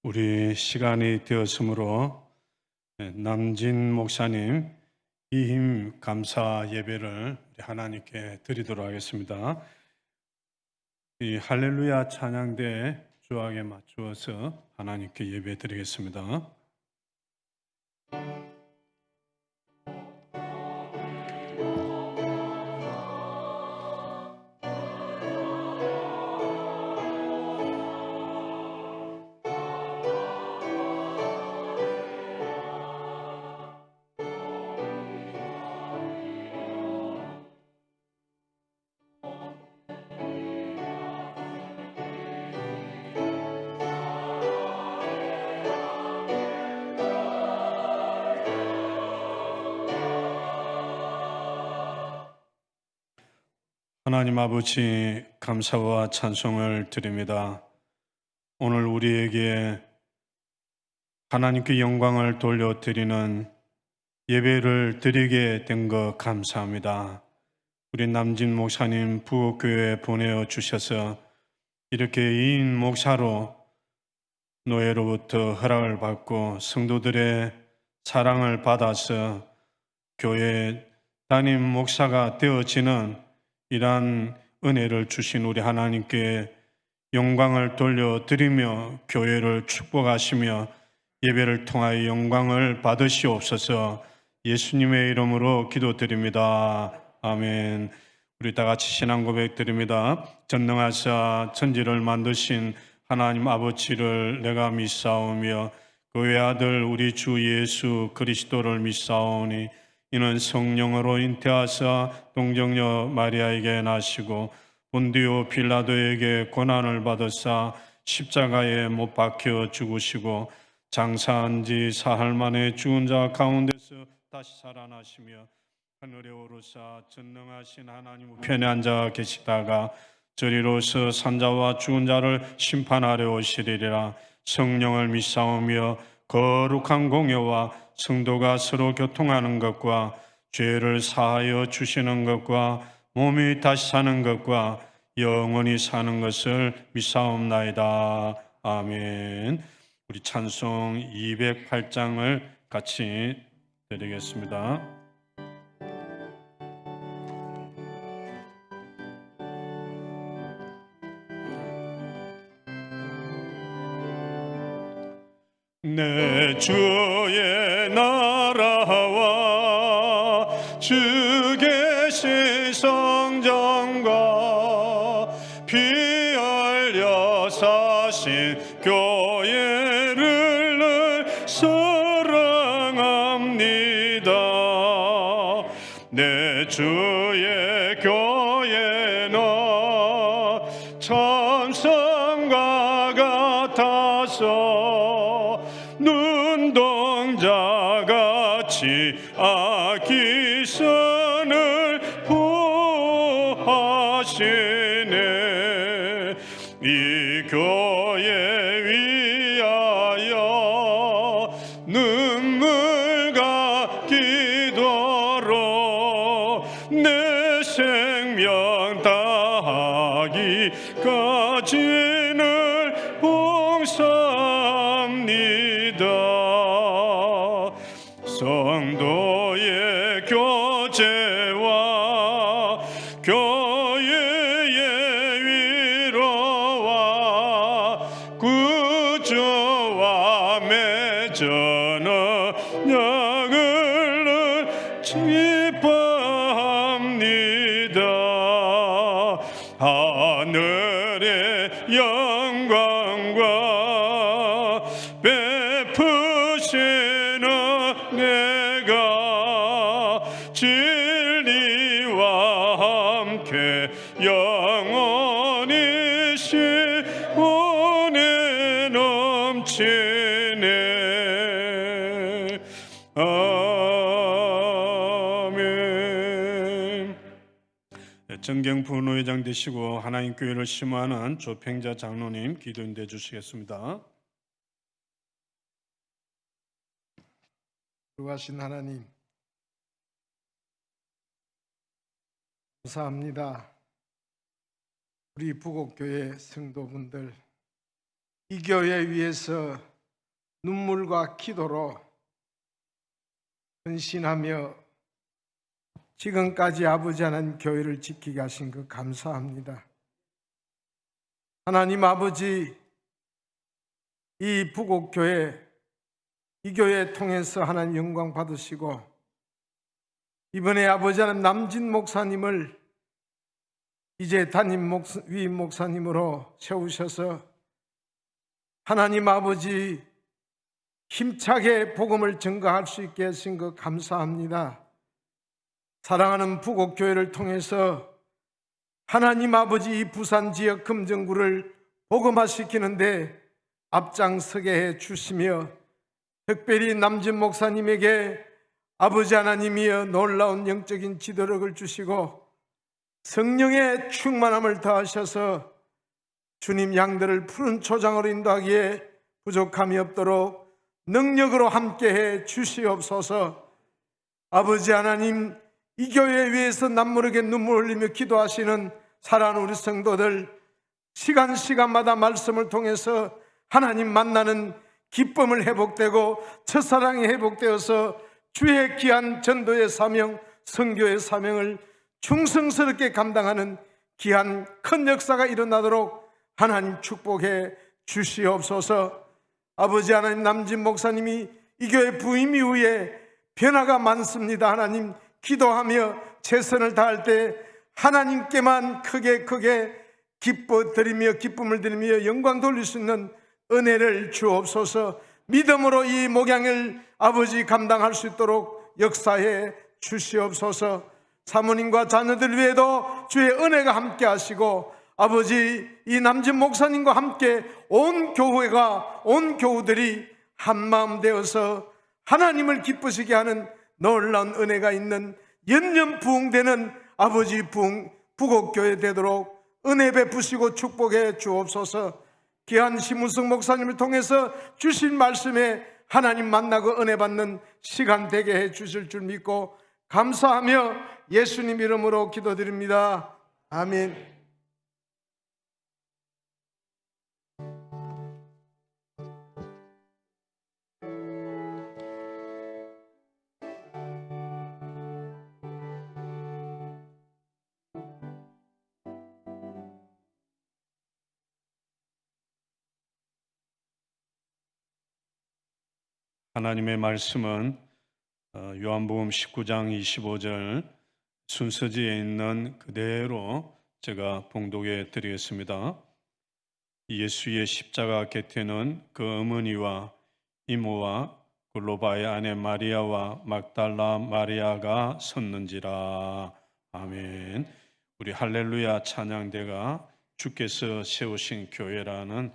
우리 시간이 되었으므로 남진 목사님 이힘 감사 예배를 하나님께 드리도록 하겠습니다. 이 할렐루야 찬양대 주악에 맞추어서 하나님께 예배 드리겠습니다. 하나님 아버지 감사와 찬송을 드립니다. 오늘 우리에게 하나님께 영광을 돌려드리는 예배를 드리게 된 것 감사합니다. 우리 남진 목사님 부교회에 보내어 주셔서 이렇게 2인 목사로 노예로부터 허락을 받고 성도들의 사랑을 받아서 교회 담임 목사가 되어지는 이러한 은혜를 주신 우리 하나님께 영광을 돌려드리며 교회를 축복하시며 예배를 통하여 영광을 받으시옵소서. 예수님의 이름으로 기도드립니다. 아멘. 우리 다 같이 신앙 고백 드립니다. 전능하사 천지를 만드신 하나님 아버지를 내가 믿사오며 그의 아들 우리 주 예수 그리스도를 믿사오니 이는 성령으로 잉태하사 동정녀 마리아에게 나시고 본디오 빌라도에게 고난을 받으사 십자가에 못 박혀 죽으시고 장사한 지 사흘 만에 죽은 자 가운데서 다시 살아나시며 하늘에 오르사 전능하신 하나님 우편에 앉아 계시다가 저리로서 산자와 죽은 자를 심판하려 오시리라. 성령을 믿사오며 거룩한 공예와 성도가 서로 교통하는 것과 죄를 사하여 주시는 것과 몸이 다시 사는 것과 영원히 사는 것을 믿사옵나이다. 아멘. 우리 찬송 208장을 같이 드리겠습니다. 내 주의 나라와 주 계신 성전과 피 흘려 사신 교회를 늘 사랑합니다. 내 주의 교회는 참성과 같아서 눈동자같이 아기선을 보하시네. 이 교회 위하여 눈물과 기도로 내 생명 다하기까지는 봉사합니다. 성도의 교제와 교회의 위로와 구주와 맺은 언약을 기뻐합니다. 하늘의 영광과 베푸시는 내가 진리와 함께 영원히 시온에 넘치네. 아멘. 정경부회장 되시고 하나님 교회를 심호하는 조평자 장로님 기도인대 주시겠습니다. 거룩하신 하나님, 감사합니다. 우리 부곡교회 성도분들, 이 교회 위에서 눈물과 기도로 헌신하며 지금까지 아버지 하나님 교회를 지키게 하신 것 감사합니다. 하나님 아버지, 이 부곡교회, 이 교회 통해서 하나님 영광 받으시고, 이번에 아버지 하나님 남진 목사님을 이제 위임 목사님으로 세우셔서 하나님 아버지 힘차게 복음을 증거할 수 있게 하신 것 감사합니다. 사랑하는 부곡교회를 통해서 하나님 아버지 이 부산 지역 금정구를 복음화시키는데 앞장서게 해 주시며, 특별히 남진 목사님에게 아버지 하나님이여 놀라운 영적인 지도력을 주시고 성령의 충만함을 더하셔서 주님 양들을 푸른 초장으로 인도하기에 부족함이 없도록 능력으로 함께해 주시옵소서. 아버지 하나님, 이 교회 위해서 남모르게 눈물 흘리며 기도하시는 사랑하는 우리 성도들, 시간마다 말씀을 통해서 하나님 만나는 기쁨을 회복되고 첫사랑이 회복되어서 주의 귀한 전도의 사명, 선교의 사명을 충성스럽게 감당하는 귀한 큰 역사가 일어나도록 하나님 축복해 주시옵소서. 아버지 하나님, 남진 목사님이 이 교회 부임 이후에 변화가 많습니다. 하나님, 기도하며 최선을 다할 때 하나님께만 크게 기쁨을 드리며 영광 돌릴 수 있는 은혜를 주옵소서. 믿음으로 이 목양을 아버지 감당할 수 있도록 역사해 주시옵소서. 사모님과 자녀들 위에도 주의 은혜가 함께 하시고, 아버지 이 남진 목사님과 함께 온 교회가, 온 교우들이 한마음 되어서 하나님을 기쁘시게 하는 놀라운 은혜가 있는 연년 부흥되는 아버지 부곡교회 되도록 은혜 베푸시고 축복해 주옵소서. 귀한 심우승 목사님을 통해서 주신 말씀에 하나님 만나고 은혜 받는 시간 되게 해 주실 줄 믿고 감사하며 예수님 이름으로 기도드립니다. 아멘. 하나님의 말씀은 요한복음 19장 25절 순서지에 있는 그대로 제가 봉독해 드리겠습니다. 예수의 십자가 곁에는 그 어머니와 이모와 글로바의 아내 마리아와 막달라 마리아가 섰는지라. 아멘. 우리 할렐루야 찬양대가 주께서 세우신 교회라는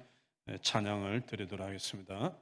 찬양을 드리도록 하겠습니다.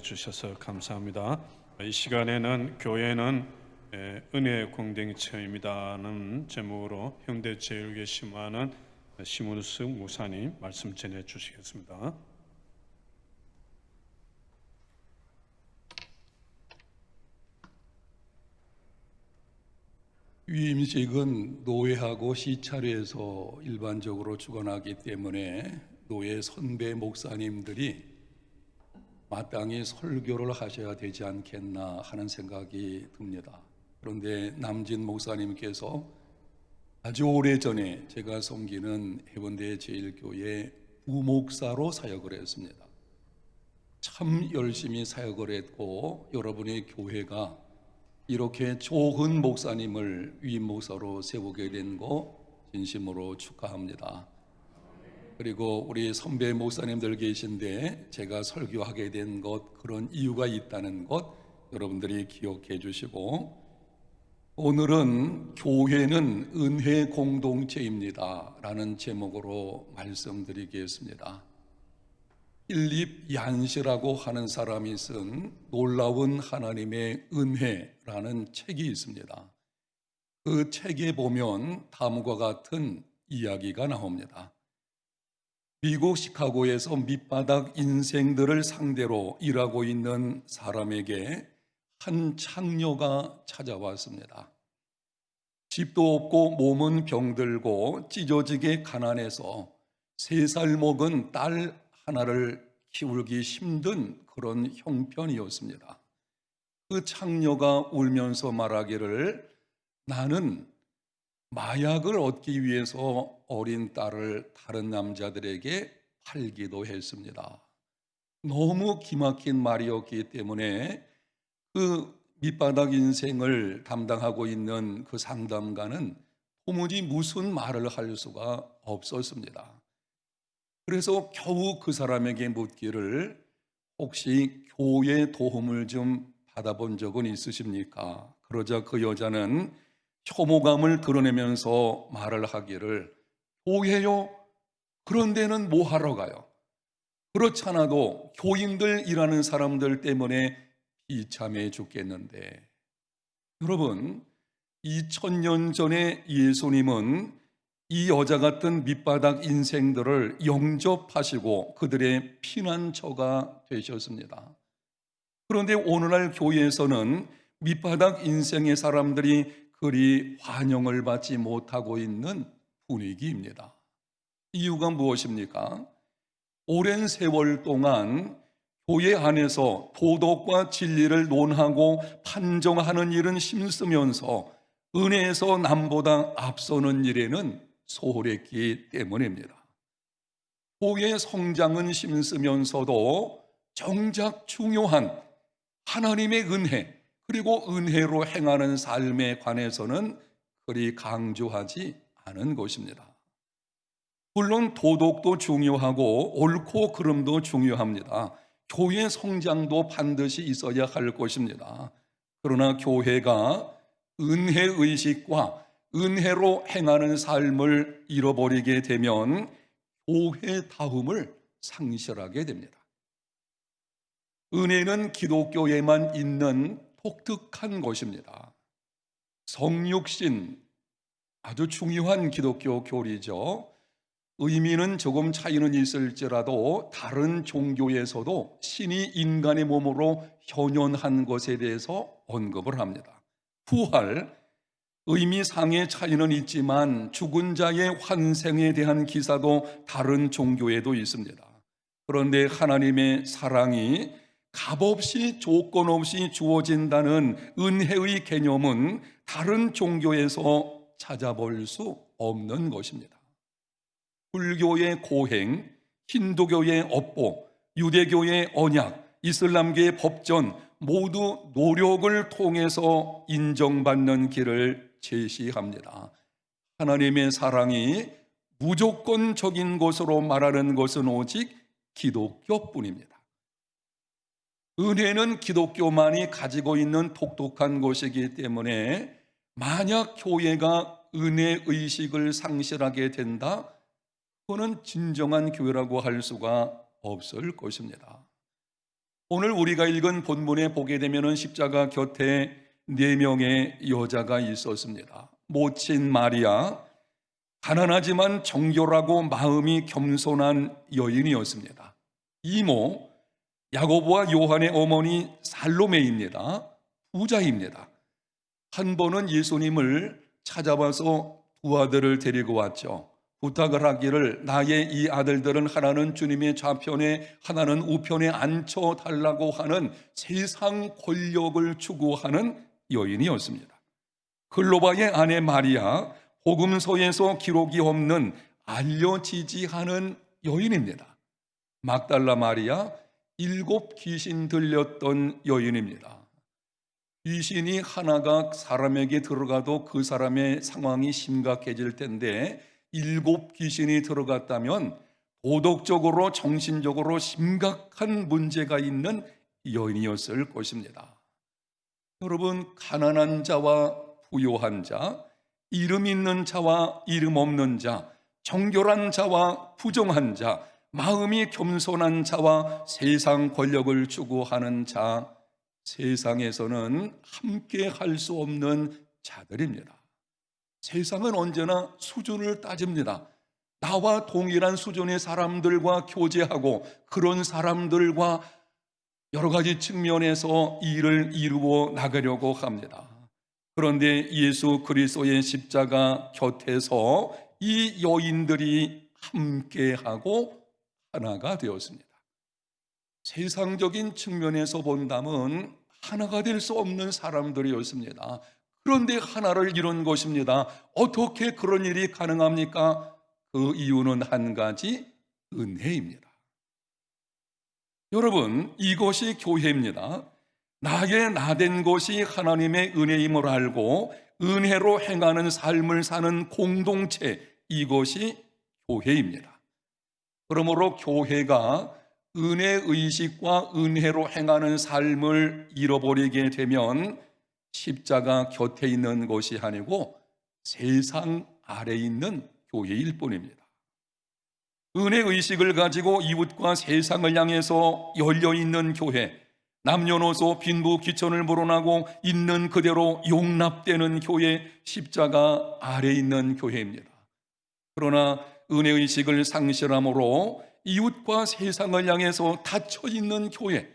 주셔서 감사합니다. 이 시간에는 교회는 은혜의 공동체입니다는 제목으로 현대제일교회 심화하는 심은숙 목사님 말씀 전해 주시겠습니다. 위임직은 노회하고 시차례에서 일반적으로 주관하기 때문에 노회 선배 목사님들이 마땅히 설교를 하셔야 되지 않겠나 하는 생각이 듭니다. 그런데 남진 목사님께서 아주 오래전에 제가 섬기는 해운대 제일교회 부목사로 사역을 했습니다. 참 열심히 사역을 했고 여러분의 교회가 이렇게 좋은 목사님을 위임 목사로 세우게 된 거 진심으로 축하합니다. 그리고 우리 선배 목사님들 계신데 제가 설교하게 된 것, 그런 이유가 있다는 것 여러분들이 기억해 주시고, 오늘은 교회는 은혜 공동체입니다 라는 제목으로 말씀드리겠습니다. 필립 얀시라고 하는 사람이 쓴 놀라운 하나님의 은혜라는 책이 있습니다. 그 책에 보면 다음과 같은 이야기가 나옵니다. 미국 시카고에서 밑바닥 인생들을 상대로 일하고 있는 사람에게 한 창녀가 찾아왔습니다. 집도 없고 몸은 병들고 찢어지게 가난해서 3살 먹은 딸 하나를 키우기 힘든 그런 형편이었습니다. 그 창녀가 울면서 말하기를, 나는 마약을 얻기 위해서 어린 딸을 다른 남자들에게 팔기도 했습니다. 너무 기막힌 말이었기 때문에 그 밑바닥 인생을 담당하고 있는 그 상담가는 도무지 무슨 말을 할 수가 없었습니다. 그래서 겨우 그 사람에게 묻기를, 혹시 교회 도움을 좀 받아본 적은 있으십니까? 그러자 그 여자는 혐오감을 드러내면서 말을 하기를, 교회요? 그런 데는 뭐 하러 가요? 그렇잖아도 교인들 일하는 사람들 때문에 비참해 죽겠는데. 여러분, 2000년 전에 예수님은 이 여자 같은 밑바닥 인생들을 영접하시고 그들의 피난처가 되셨습니다. 그런데 오늘날 교회에서는 밑바닥 인생의 사람들이 그리 환영을 받지 못하고 있는 분위기입니다. 이유가 무엇입니까? 오랜 세월 동안 교회 안에서 도덕과 진리를 논하고 판정하는 일은 힘쓰면서 은혜에서 남보다 앞서는 일에는 소홀했기 때문입니다. 교회 성장은 힘쓰면서도 정작 중요한 하나님의 은혜, 그리고 은혜로 행하는 삶에 관해서는 그리 강조하지 않은 것입니다. 물론 도덕도 중요하고 옳고 그름도 중요합니다. 교회 성장도 반드시 있어야 할 것입니다. 그러나 교회가 은혜의식과 은혜로 행하는 삶을 잃어버리게 되면 교회다움을 상실하게 됩니다. 은혜는 기독교에만 있는 독특한 것입니다. 성육신, 아주 중요한 기독교 교리죠. 의미는 조금 차이는 있을지라도 다른 종교에서도 신이 인간의 몸으로 현현한 것에 대해서 언급을 합니다. 부활, 의미상의 차이는 있지만 죽은 자의 환생에 대한 기사도 다른 종교에도 있습니다. 그런데 하나님의 사랑이 값없이 조건 없이 주어진다는 은혜의 개념은 다른 종교에서 찾아볼 수 없는 것입니다. 불교의 고행, 힌두교의 업보, 유대교의 언약, 이슬람교의 법전 모두 노력을 통해서 인정받는 길을 제시합니다. 하나님의 사랑이 무조건적인 것으로 말하는 것은 오직 기독교뿐입니다. 은혜는 기독교만이 가지고 있는 독특한 것이기 때문에 만약 교회가 은혜의식을 상실하게 된다, 그거는 진정한 교회라고 할 수가 없을 것입니다. 오늘 우리가 읽은 본문에 보게 되면은 십자가 곁에 4명의 여자가 있었습니다. 모친 마리아, 가난하지만 정결하고 마음이 겸손한 여인이었습니다. 이모, 야고보와 요한의 어머니 살로메입니다. 부자입니다. 한 번은 예수님을 찾아와서 두 아들을 데리고 왔죠. 부탁을 하기를 나의 이 아들들은 하나는 주님의 좌편에 하나는 우편에 앉혀달라고 하는 세상 권력을 추구하는 여인이었습니다. 글로바의 아내 마리아, 복음서에서 기록이 없는 알려지지 않은 여인입니다. 막달라 마리아, 7 귀신 들렸던 여인입니다. 귀신이 하나가 사람에게 들어가도 그 사람의 상황이 심각해질 텐데 7 귀신이 들어갔다면 도덕적으로 정신적으로 심각한 문제가 있는 여인이었을 것입니다. 여러분, 가난한 자와 부요한 자, 이름 있는 자와 이름 없는 자, 정결한 자와 부정한 자, 마음이 겸손한 자와 세상 권력을 추구하는 자, 세상에서는 함께 할 수 없는 자들입니다. 세상은 언제나 수준을 따집니다. 나와 동일한 수준의 사람들과 교제하고 그런 사람들과 여러 가지 측면에서 일을 이루어 나가려고 합니다. 그런데 예수 그리스도의 십자가 곁에서 이 여인들이 함께하고 하나가 되었습니다. 세상적인 측면에서 본다면 하나가 될 수 없는 사람들이었습니다. 그런데 하나를 이룬 것입니다. 어떻게 그런 일이 가능합니까? 그 이유는 한 가지, 은혜입니다. 여러분, 이것이 교회입니다. 나의 나된 것이 하나님의 은혜임을 알고 은혜로 행하는 삶을 사는 공동체, 이것이 교회입니다. 그러므로 교회가 은혜의식과 은혜로 행하는 삶을 잃어버리게 되면 십자가 곁에 있는 것이 아니고 세상 아래에 있는 교회일 뿐입니다. 은혜의식을 가지고 이웃과 세상을 향해서 열려있는 교회, 남녀노소 빈부 귀천을 물어나고 있는 그대로 용납되는 교회, 십자가 아래에 있는 교회입니다. 그러나 은혜의식을 상실함으로 이웃과 세상을 향해서 닫혀있는 교회,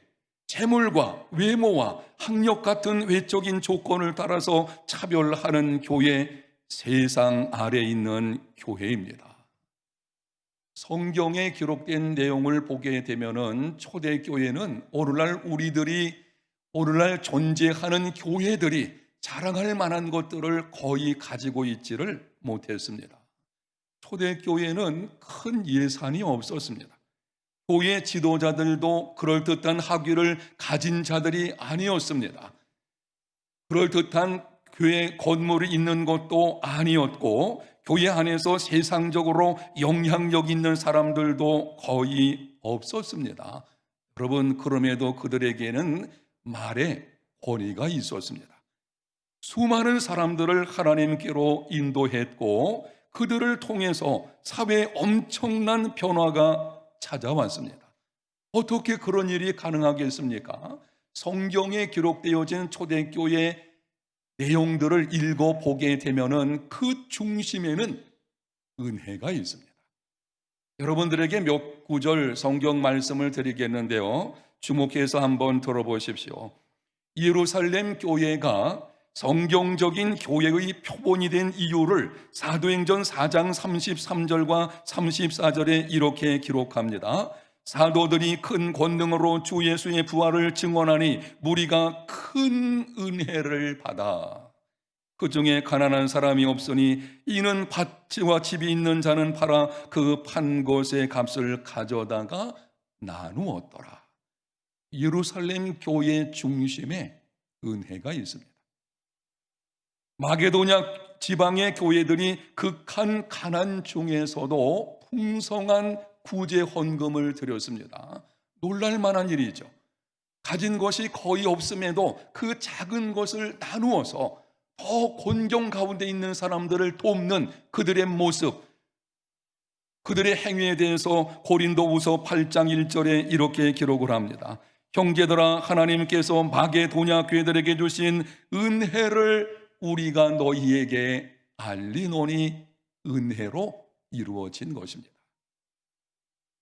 재물과 외모와 학력 같은 외적인 조건을 따라서 차별하는 교회, 세상 아래에 있는 교회입니다. 성경에 기록된 내용을 보게 되면은 초대교회는 오늘날 오늘날 존재하는 교회들이 자랑할 만한 것들을 거의 가지고 있지를 못했습니다. 초대교회는 큰 예산이 없었습니다. 교회 지도자들도 그럴듯한 학위를 가진 자들이 아니었습니다. 그럴듯한 교회 건물이 있는 것도 아니었고 교회 안에서 세상적으로 영향력 있는 사람들도 거의 없었습니다. 여러분, 그럼에도 그들에게는 말의 권위가 있었습니다. 수많은 사람들을 하나님께로 인도했고 그들을 통해서 사회에 엄청난 변화가 찾아왔습니다. 어떻게 그런 일이 가능하겠습니까? 성경에 기록되어진 초대교회 내용들을 읽어보게 되면은 그 중심에는 은혜가 있습니다. 여러분들에게 몇 구절 성경 말씀을 드리겠는데요. 주목해서 한번 들어보십시오. 예루살렘 교회가 성경적인 교회의 표본이 된 이유를 사도행전 4장 33절과 34절에 이렇게 기록합니다. 사도들이 큰 권능으로 주 예수의 부활을 증언하니 무리가 큰 은혜를 받아 그 중에 가난한 사람이 없으니 이는 밭과 집이 있는 자는 팔아 그 판 것의 값을 가져다가 나누었더라. 예루살렘 교회 중심에 은혜가 있습니다. 마게도냐 지방의 교회들이 극한 가난 중에서도 풍성한 구제 헌금을 드렸습니다. 놀랄만한 일이죠. 가진 것이 거의 없음에도 그 작은 것을 나누어서 더 곤경 가운데 있는 사람들을 돕는 그들의 모습, 그들의 행위에 대해서 고린도후서 8장 1절에 이렇게 기록을 합니다. 형제들아, 하나님께서 마게도냐 교회들에게 주신 은혜를 우리가 너희에게 알리노니 은혜로 이루어진 것입니다.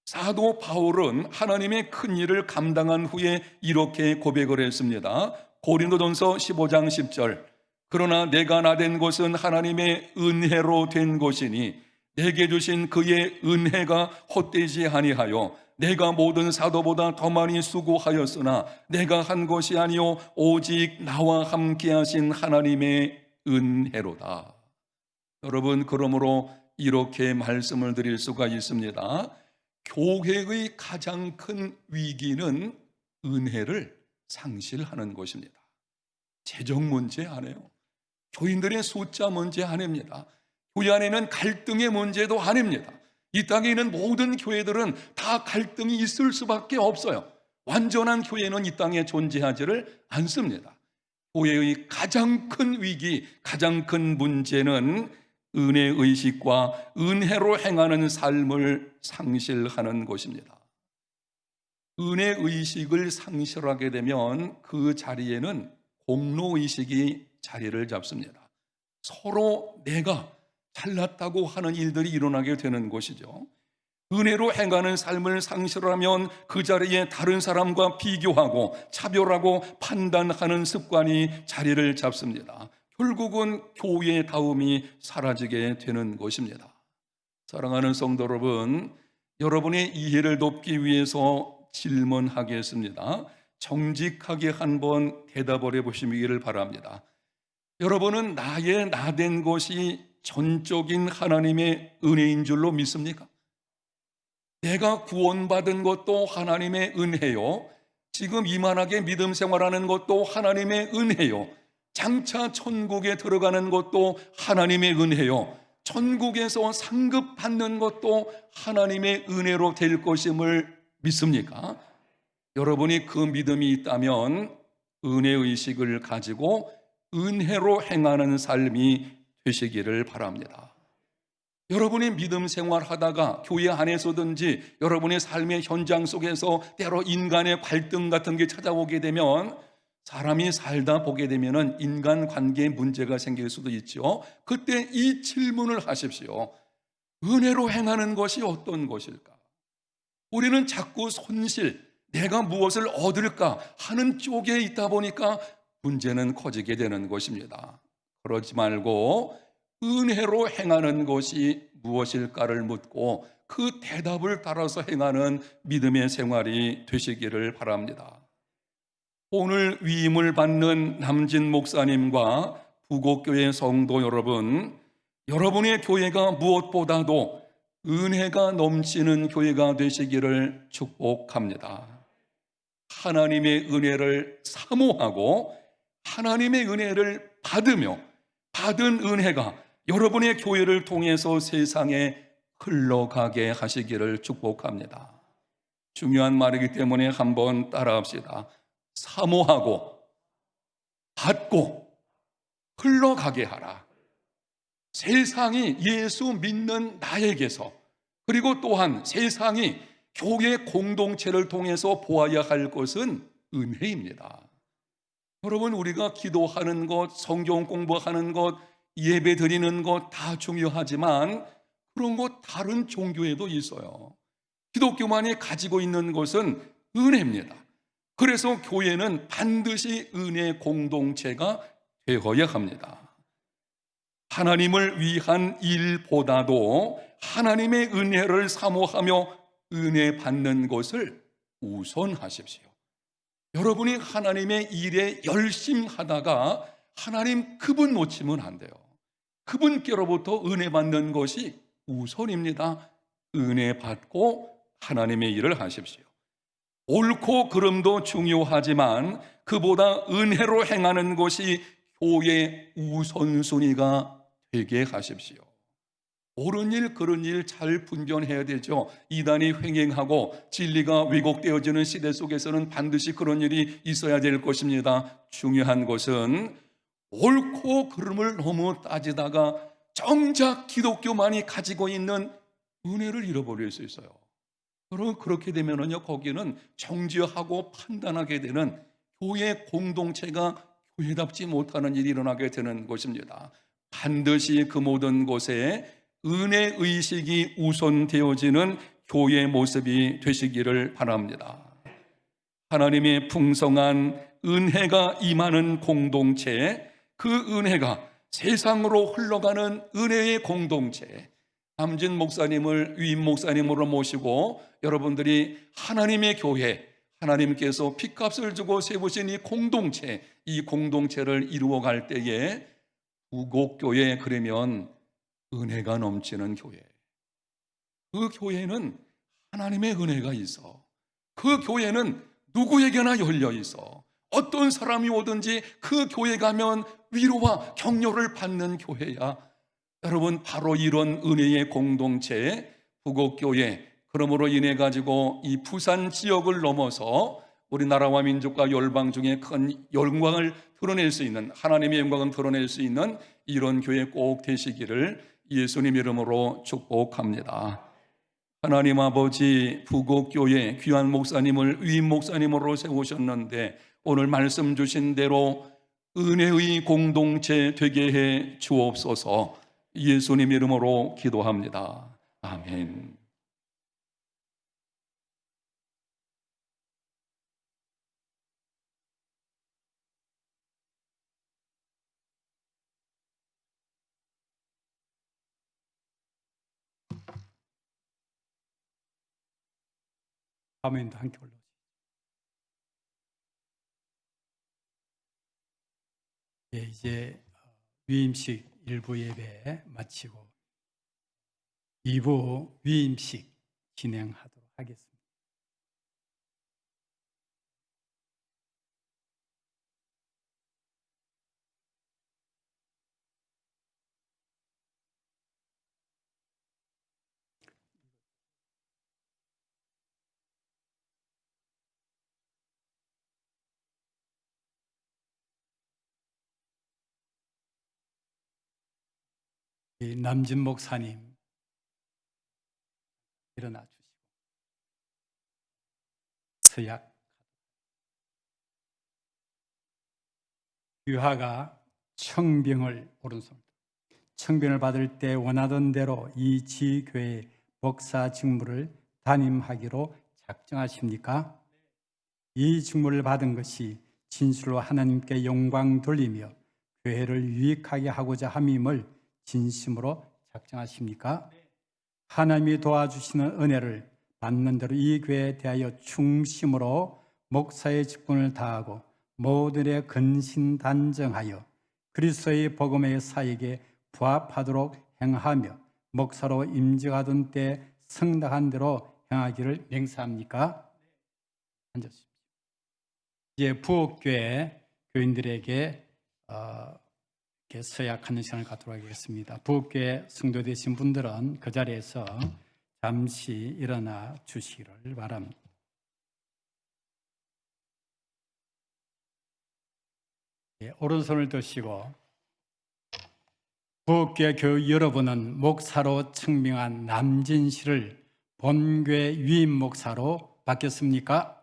사도 바울은 하나님의 큰 일을 감당한 후에 이렇게 고백을 했습니다. 고린도전서 15장 10절. 그러나 내가 나된 것은 하나님의 은혜로 된 것이니 내게 주신 그의 은혜가 헛되지 아니하여 내가 모든 사도보다 더 많이 수고하였으나 내가 한 것이 아니요 오직 나와 함께 하신 하나님의 은혜로다. 여러분, 그러므로 이렇게 말씀을 드릴 수가 있습니다. 교회의 가장 큰 위기는 은혜를 상실하는 것입니다. 재정 문제 아니에요. 교인들의 숫자 문제 아닙니다. 교회 안에는 갈등의 문제도 아닙니다. 이 땅에 있는 모든 교회들은 다 갈등이 있을 수밖에 없어요. 완전한 교회는 이 땅에 존재하지를 않습니다. 교회의 가장 큰 위기, 가장 큰 문제는 은혜의식과 은혜로 행하는 삶을 상실하는 것입니다. 은혜의식을 상실하게 되면 그 자리에는 공로의식이 자리를 잡습니다. 서로 내가 잘났다고 하는 일들이 일어나게 되는 것이죠. 은혜로 행하는 삶을 상실하면 그 자리에 다른 사람과 비교하고 차별하고 판단하는 습관이 자리를 잡습니다. 결국은 교회다움이 사라지게 되는 것입니다. 사랑하는 성도 여러분, 여러분의 이해를 돕기 위해서 질문하겠습니다. 정직하게 한번 대답을 해보시기를 바랍니다. 여러분은 나의 나된 것이 전적인 하나님의 은혜인 줄로 믿습니까? 내가 구원받은 것도 하나님의 은혜요, 지금 이만하게 믿음 생활하는 것도 하나님의 은혜요, 장차 천국에 들어가는 것도 하나님의 은혜요, 천국에서 상급 받는 것도 하나님의 은혜로 될 것임을 믿습니까? 여러분이 그 믿음이 있다면 은혜의식을 가지고 은혜로 행하는 삶이 되시기를 바랍니다. 여러분이 믿음 생활하다가 교회 안에서든지 여러분의 삶의 현장 속에서 때로 인간의 갈등 같은 게 찾아오게 되면, 사람이 살다 보게 되면 인간관계에 문제가 생길 수도 있죠. 그때 이 질문을 하십시오. 은혜로 행하는 것이 어떤 것일까? 우리는 자꾸 손실, 내가 무엇을 얻을까 하는 쪽에 있다 보니까 문제는 커지게 되는 것입니다. 그러지 말고 은혜로 행하는 것이 무엇일까를 묻고 그 대답을 따라서 행하는 믿음의 생활이 되시기를 바랍니다. 오늘 위임을 받는 남진 목사님과 부곡교회 성도 여러분, 여러분의 교회가 무엇보다도 은혜가 넘치는 교회가 되시기를 축복합니다. 하나님의 은혜를 사모하고 하나님의 은혜를 받으며 받은 은혜가 여러분의 교회를 통해서 세상에 흘러가게 하시기를 축복합니다. 중요한 말이기 때문에 한번 따라합시다. 사모하고 받고 흘러가게 하라. 세상이 예수 믿는 나에게서, 그리고 또한 세상이 교회 공동체를 통해서 보아야 할 것은 은혜입니다. 여러분, 우리가 기도하는 것, 성경 공부하는 것, 예배 드리는 것 다 중요하지만 그런 것 다른 종교에도 있어요. 기독교만이 가지고 있는 것은 은혜입니다. 그래서 교회는 반드시 은혜 공동체가 되어야 합니다. 하나님을 위한 일보다도 하나님의 은혜를 사모하며 은혜 받는 것을 우선하십시오. 여러분이 하나님의 일에 열심히 하다가 하나님 그분 놓치면 안 돼요. 그분께로부터 은혜 받는 것이 우선입니다. 은혜 받고 하나님의 일을 하십시오. 옳고 그름도 중요하지만 그보다 은혜로 행하는 것이 교회의 우선순위가 되게 하십시오. 옳은 일, 그른 일 잘 분별해야 되죠. 이단이 횡행하고 진리가 왜곡되어지는 시대 속에서는 반드시 그런 일이 있어야 될 것입니다. 중요한 것은 옳고 그름을 너무 따지다가 정작 기독교만이 가지고 있는 은혜를 잃어버릴 수 있어요. 그렇게 되면은요, 거기는 정죄하고 판단하게 되는 교회 공동체가 교회답지 못하는 일이 일어나게 되는 것입니다. 반드시 그 모든 곳에 은혜 의식이 우선되어지는 교회 모습이 되시기를 바랍니다. 하나님의 풍성한 은혜가 임하는 공동체, 그 은혜가 세상으로 흘러가는 은혜의 공동체, 남진 목사님을 위임 목사님으로 모시고 여러분들이 하나님의 교회, 하나님께서 핏값을 주고 세우신 이 공동체를 이루어갈 때에 부곡교회, 그러면 은혜가 넘치는 교회, 그 교회는 하나님의 은혜가 있어, 그 교회는 누구에게나 열려 있어, 어떤 사람이 오든지 그 교회 가면 위로와 격려를 받는 교회야. 여러분, 바로 이런 은혜의 공동체 부곡교회, 그러므로 인해 가지고 이 부산 지역을 넘어서 우리나라와 민족과 열방 중에 큰 영광을 드러낼 수 있는, 하나님의 영광을 드러낼 수 있는 이런 교회 꼭 되시기를 예수님 이름으로 축복합니다. 하나님 아버지, 부곡교회 귀한 목사님을 위임 목사님으로 세우셨는데 오늘 말씀 주신 대로 은혜의 공동체 되게 해 주옵소서. 예수님 이름으로 기도합니다. 아멘. 아멘도 함께 올라오시죠. 예, 이제 위임식 1부 예배 마치고 2부 위임식 진행하도록 하겠습니다. 남진 목사님 일어나 주시고 서약. 유하가 청병을, 오른손 청병을 받을 때 원하던 대로 이 지교회 목사 직무를 담임하기로 작정하십니까? 이 직무를 받은 것이 진실로 하나님께 영광 돌리며 교회를 유익하게 하고자 함임을 진심으로 작정하십니까? 하나님이 도와주시는 은혜를 받는 대로 이 교회에 대하여 충심으로 목사의 직분을 다하고 모든의 근신단정하여 그리스도의 복음의 사역에 부합하도록 행하며 목사로 임직하던 때 성당한 대로 행하기를 맹세합니까? 앉으십시오. 이제 부엌교회 교인들에게 이렇게 서약하는 시간을 갖도록 하겠습니다. 부엌교회 성도 되신 분들은 그 자리에서 잠시 일어나 주시기를 바랍니다. 예, 오른손을 드시고, 부엌교회 교우 여러분은 목사로 청명한 남진 씨를 본교회 위임 목사로 바뀌었습니까?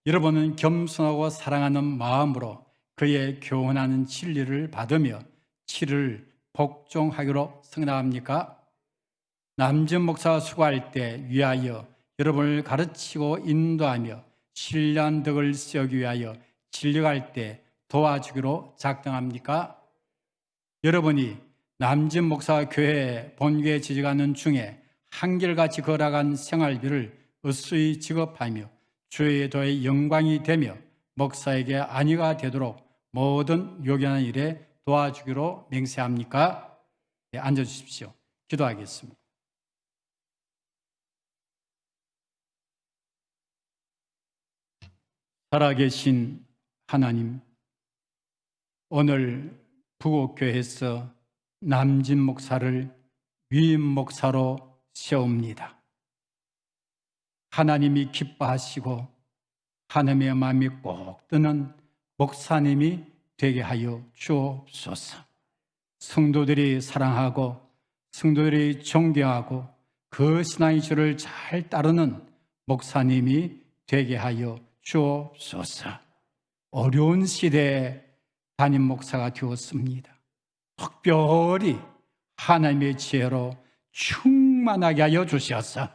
여러분은 겸손하고 사랑하는 마음으로 그의 교훈하는 진리를 받으며 치를 복종하기로 승낙합니까? 남진 목사가 수고할 때 위하여 여러분을 가르치고 인도하며 신뢰한 덕을 세우기 위하여 진력할 때 도와주기로 작정합니까? 여러분이 남진 목사가 교회에 본교에 지직하는 중에 한결같이 걸어간 생활비를 으스히 지급하며 주의 도의 영광이 되며 목사에게 안위가 되도록 모든 요긴한 일에 도와주기로 맹세합니까? 네, 앉아주십시오. 기도하겠습니다. 살아계신 하나님, 오늘 부곡교회에서 남진 목사를 위임 목사로 세웁니다. 하나님이 기뻐하시고 하나님의 마음이 꼭 드는 목사님이 되게 하여 주옵소서. 성도들이 사랑하고 성도들이 존경하고 그 신앙의 주를 잘 따르는 목사님이 되게 하여 주옵소서. 어려운 시대에 담임 목사가 되었습니다. 특별히 하나님의 지혜로 충만하게 하여 주셔서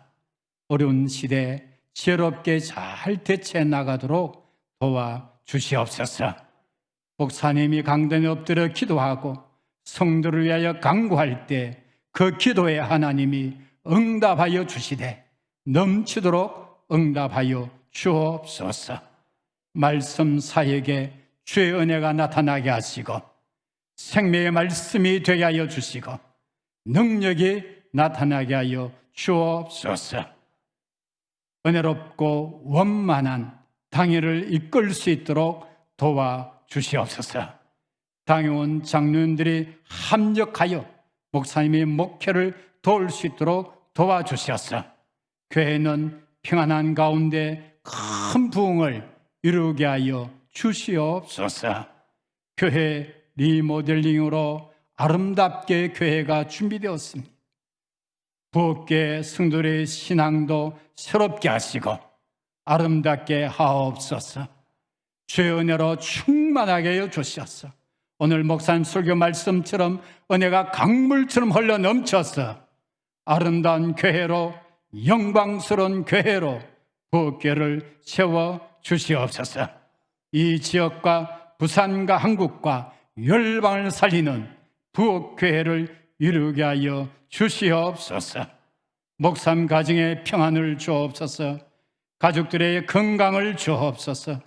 어려운 시대에 지혜롭게 잘 대처해 나가도록 도와주시옵소서. 목사님이 강단에 엎드려 기도하고 성도를 위하여 간구할 때 그 기도에 하나님이 응답하여 주시되 넘치도록 응답하여 주옵소서. 말씀 사역에 주의 은혜가 나타나게 하시고 생명의 말씀이 되게 하여 주시고 능력이 나타나게 하여 주옵소서. 은혜롭고 원만한 당회를 이끌 수 있도록 도와주시옵소서. 당회원 장로님들이 합력하여 목사님의 목회를 도울 수 있도록 도와주셔서 교회는 평안한 가운데 큰 부흥을 이루게 하여 주시옵소서. 교회 리모델링으로 아름답게 교회가 준비되었습니다. 부엌계 성도의 신앙도 새롭게 하시고 아름답게 하옵소서. 주의 은혜로 충만하게 하여 주셔서 오늘 목사님 설교 말씀처럼 은혜가 강물처럼 흘러 넘쳐서 아름다운 교회로 영광스러운 교회로 부엌교회를 세워 주시옵소서. 이 지역과 부산과 한국과 열방을 살리는 부엌교회를 이루게 하여 주시옵소서. 목사님 가정에 평안을 주옵소서. 가족들의 건강을 주옵소서.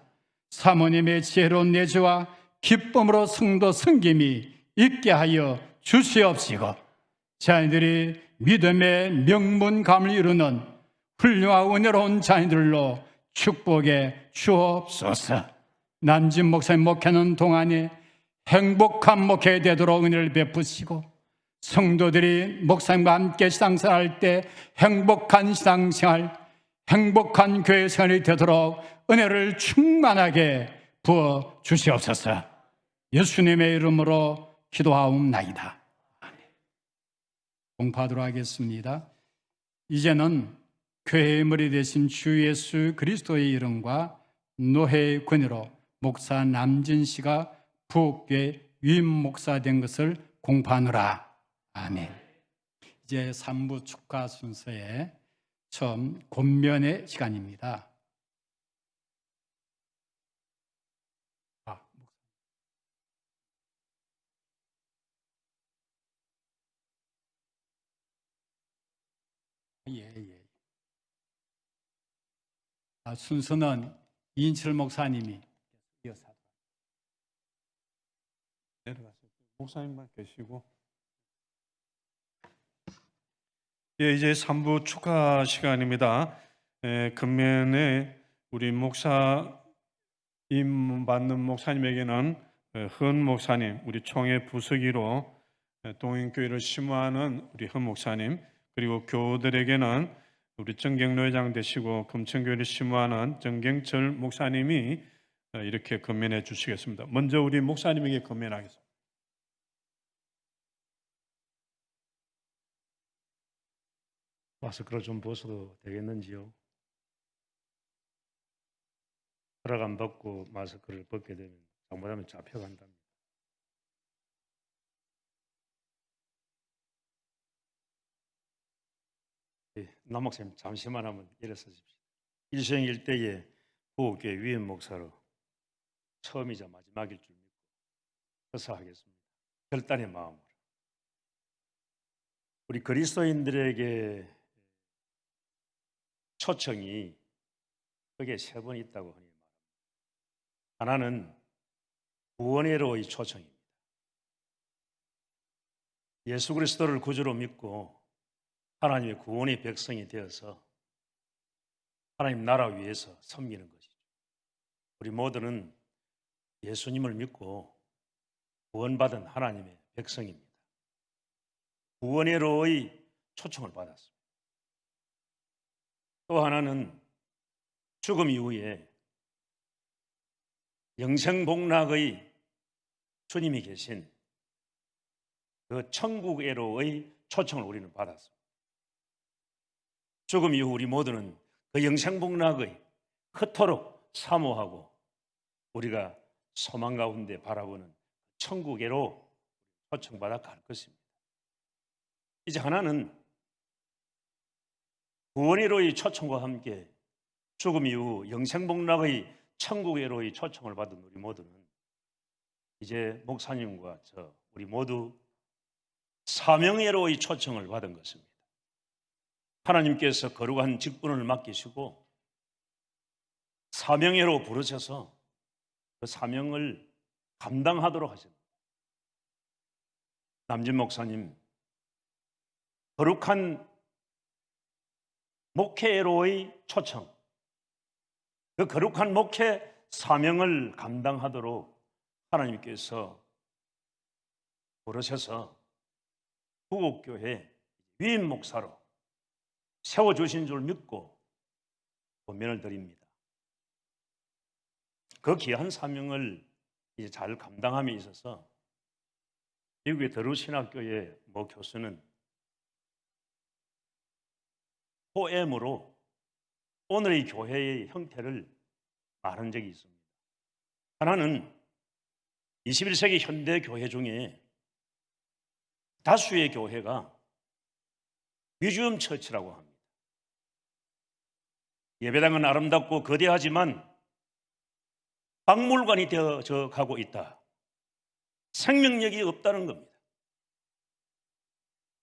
사모님의 지혜로운 내주와 기쁨으로 성도 섬김이 있게 하여 주시옵시고 자녀들이 믿음의 명문감을 이루는 훌륭하고 은혜로운 자녀들로 축복해 주옵소서. 남진 목사님 목회하는 동안에 행복한 목회 되도록 은혜를 베푸시고 성도들이 목사님과 함께 신앙생활할 때 행복한 신앙생활, 행복한 교회 생활이 되도록 은혜를 충만하게 부어 주시옵소서. 예수님의 이름으로 기도하옵나이다. 공부하도록 하겠습니다. 이제는 교회의 머리 되신 주 예수 그리스도의 이름과 노회의 권위로 목사 남진 씨가 부엌교회 위임 목사 된 것을 공부하노라. 아멘. 이제 3부 축하 순서의 처음 권면의 시간입니다. 예. 순서는 이인철 목사님이 이어서 내려가서 목사님만 계시고 예, 이제 3부 축하 시간입니다. 금면에 우리 목사임 받는 목사님에게는 헌 목사님, 우리 총회 부서기로 동행교회를 심호하는 우리 헌 목사님, 그리고 교우들에게는 우리 정경로회장 되시고 금천교회를 심호하는 정경철 목사님이 이렇게 건면해 주시겠습니다. 먼저 우리 목사님에게 건면하겠습니다. 마스크를 좀 벗어도 되겠는지요? 허락 안 받고 마스크를 벗게 되면 잘못하면 잡혀간답니다. 남 목사님 잠시만 한번 일어서십시오. 일생일대의 부엌교회 위임 목사로 처음이자 마지막일 줄 믿고 서사하겠습니다. 결단의 마음으로 우리 그리스도인들에게 초청이 크게 3번 있다고 흔히 말합니다. 하나는 구원회로의 초청입니다. 예수 그리스도를 구주로 믿고 하나님의 구원의 백성이 되어서 하나님 나라 위에서 섬기는 것이죠. 우리 모두는 예수님을 믿고 구원받은 하나님의 백성입니다. 구원회로의 초청을 받았습니다. 또 하나는 죽음 이후에 영생복락의 주님이 계신 그 천국회로의 초청을 우리는 받았습니다. 죽음 이후 우리 모두는 그 영생복락의 그토록 사모하고 우리가 소망 가운데 바라보는 천국에로 초청받아 갈 것입니다. 이제 하나는 구원의로의 초청과 함께 죽음 이후 영생복락의 천국의로의 초청을 받은 우리 모두는 이제 목사님과 우리 모두 사명의로의 초청을 받은 것입니다. 하나님께서 거룩한 직분을 맡기시고 사명의로 부르셔서 그 사명을 감당하도록 하십니다. 남진 목사님, 거룩한 목회로의 초청, 그 거룩한 목회 사명을 감당하도록 하나님께서 부르셔서 부곡교회 위임 목사로 세워주신 줄 믿고 권면을 드립니다. 그 귀한 사명을 이제 잘 감당함에 있어서 미국의 더루신학교의 모 교수는 포엠으로 오늘의 교회의 형태를 말한 적이 있습니다. 하나는 21세기 현대 교회 중에 다수의 교회가 뮤지엄 처치라고 합니다. 예배당은 아름답고 거대하지만 박물관이 되어져 가고 있다. 생명력이 없다는 겁니다.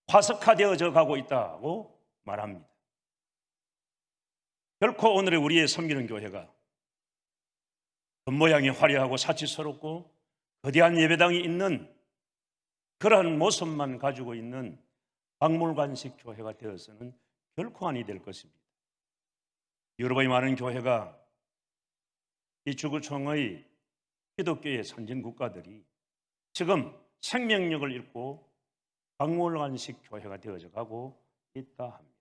화석화되어져 가고 있다고 말합니다. 결코 오늘의 우리의 섬기는 교회가 겉모양이 화려하고 사치스럽고 거대한 예배당이 있는 그러한 모습만 가지고 있는 박물관식 교회가 되어서는 결코 아니 될 것입니다. 유럽의 많은 교회가 이 지구촌의 기독교의 선진 국가들이 지금 생명력을 잃고 박물관식 교회가 되어져 가고 있다 합니다.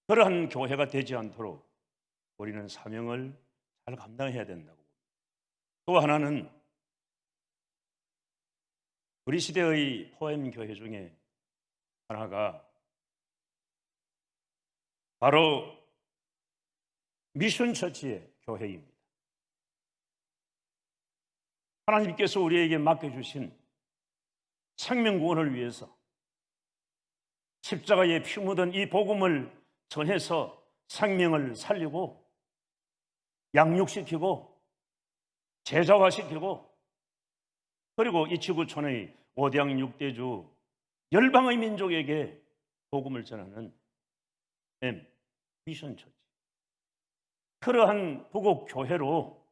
그러한 교회가 되지 않도록 우리는 사명을 잘 감당해야 된다고 봅니다. 또 하나는 우리 시대의 포엠 교회 중에 하나가 바로 미션 처치의 교회입니다. 하나님께서 우리에게 맡겨주신 생명 구원을 위해서 십자가에 피 묻은 이 복음을 전해서 생명을 살리고 양육시키고 제자화시키고 그리고 이 지구촌의 5대양 6대주 열방의 민족에게 복음을 전하는 미션 처치, 그러한 부곡교회로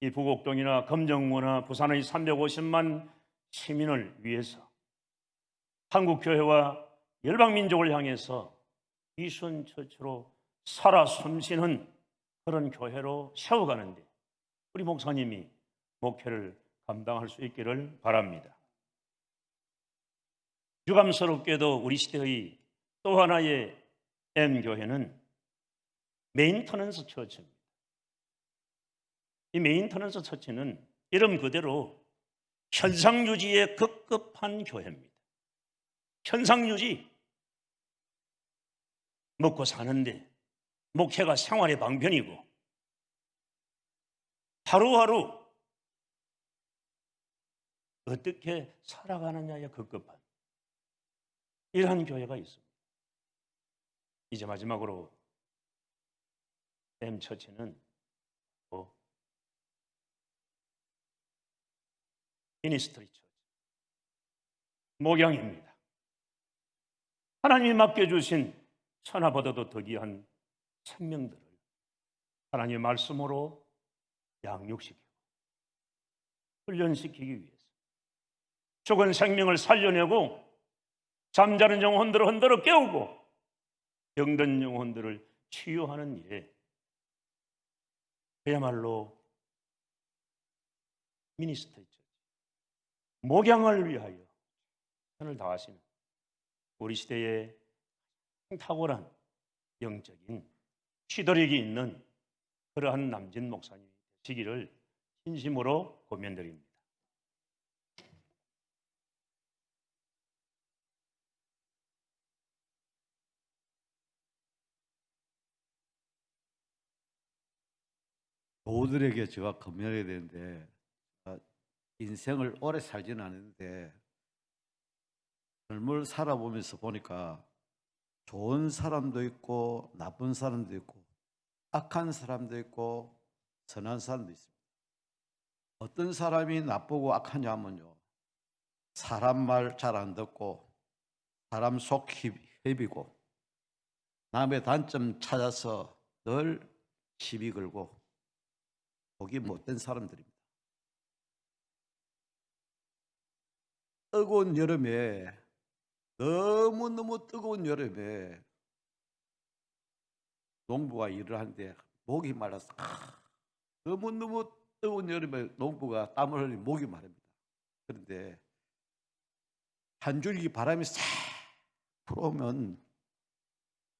이 부곡동이나 검정구나 부산의 350만 시민을 위해서 한국교회와 열방민족을 향해서 미션 처치로 살아 숨쉬는 그런 교회로 세워가는데 우리 목사님이 목회를 감당할 수 있기를 바랍니다. 유감스럽게도 우리 시대의 또 하나의 M교회는 메인터넌스 처치입니다. 이 메인터넌스 처치는 이름 그대로 현상유지에 급급한 교회입니다. 현상유지, 먹고 사는데 목회가 생활의 방편이고 하루하루 어떻게 살아가느냐에 급급한 이러한 교회가 있습니다. 이제 마지막으로 M처치는 미니스트리 처치, 목양입니다. 하나님이 맡겨주신 천하보다도 더 귀한 생명들을 하나님의 말씀으로 양육시키고 훈련시키기 위해서 죽은 생명을 살려내고 잠자는 영혼들을 흔들어 깨우고 병든 영혼들을 치유하는 일에 그야말로 미니스트리 처치, 목양을 위하여 선을 다하시는 우리 시대의 탁월한 영적인 시도력이 있는 그러한 남진 목사님이 되시기를 진심으로 권면드립니다. 교우들에게 제가 건면해야 되는데 인생을 오래 살지는 않았는데 삶을 살아보면서 보니까 좋은 사람도 있고 나쁜 사람도 있고 악한 사람도 있고 선한 사람도 있습니다. 어떤 사람이 나쁘고 악하냐 하면요, 사람 말 잘 안 듣고 사람 속 헤비고 남의 단점 찾아서 늘 시비 걸고 보기 못된 사람들입니다. 뜨거운 여름에, 너무너무 뜨거운 여름에 농부가 일을 하는데 목이 말라서 너무너무 뜨거운 여름에 농부가 땀을 흘리면 목이 마릅니다. 그런데 한 줄기 바람이 싹 불어오면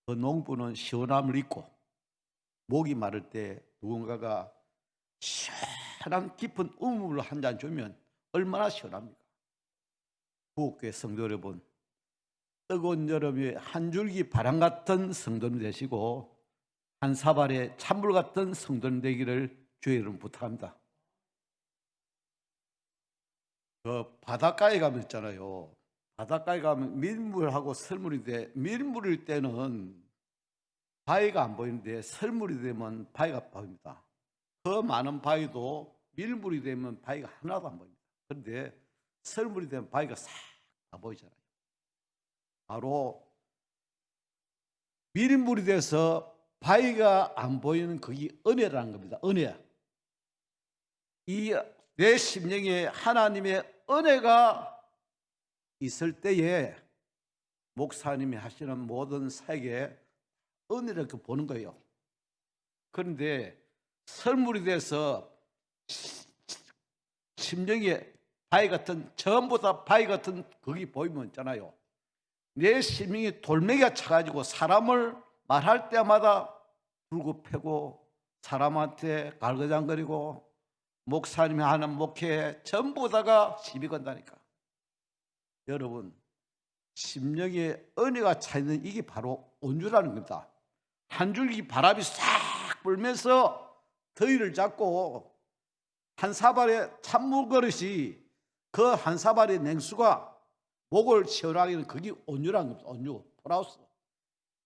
그 농부는 시원함을 잊고 목이 마를 때 누군가가 시원한 깊은 우물을 한 잔 주면 얼마나 시원합니까? 부엌교회 성도 여러분, 뜨거운 여름에 한 줄기 바람 같은 성도님 되시고 한 사발의 찬물 같은 성도님 되기를 주의 이름 부탁합니다. 그 바닷가에 가면 있잖아요. 바닷가에 가면 밀물하고 설물인데, 밀물일 때는 바위가 안 보이는데 설물이 되면 바위가 보입니다. 더 많은 바위도 밀물이 되면 바위가 하나도 안 보입니다. 그런데 설물이 되면 바위가 싹 다 보이잖아요. 바로 밀물이 돼서 바위가 안 보이는 그게 은혜라는 겁니다. 은혜. 이 내 심령에 하나님의 은혜가 있을 때에 목사님이 하시는 모든 사역에 은혜를 이렇게 보는 거예요. 그런데 설물이 돼서 심령에 바위 같은, 전부 다 바위 같은 거기 보이면 있잖아요. 내 심령이 돌멩이가 차가지고 사람을 말할 때마다 불고 패고 사람한테 갈거장거리고 목사님이 하는 목회에 전부 다가 시비 건다니까. 여러분, 심령에 은혜가 차있는 이게 바로 온유라는 겁니다. 한 줄기 바람이 싹 불면서 더위를 잡고 한 사발의 찬물 그릇이 그 한 사발의 냉수가 목을 시원하게 하는 그게 온유라는 겁니다. 온유, 포라우스.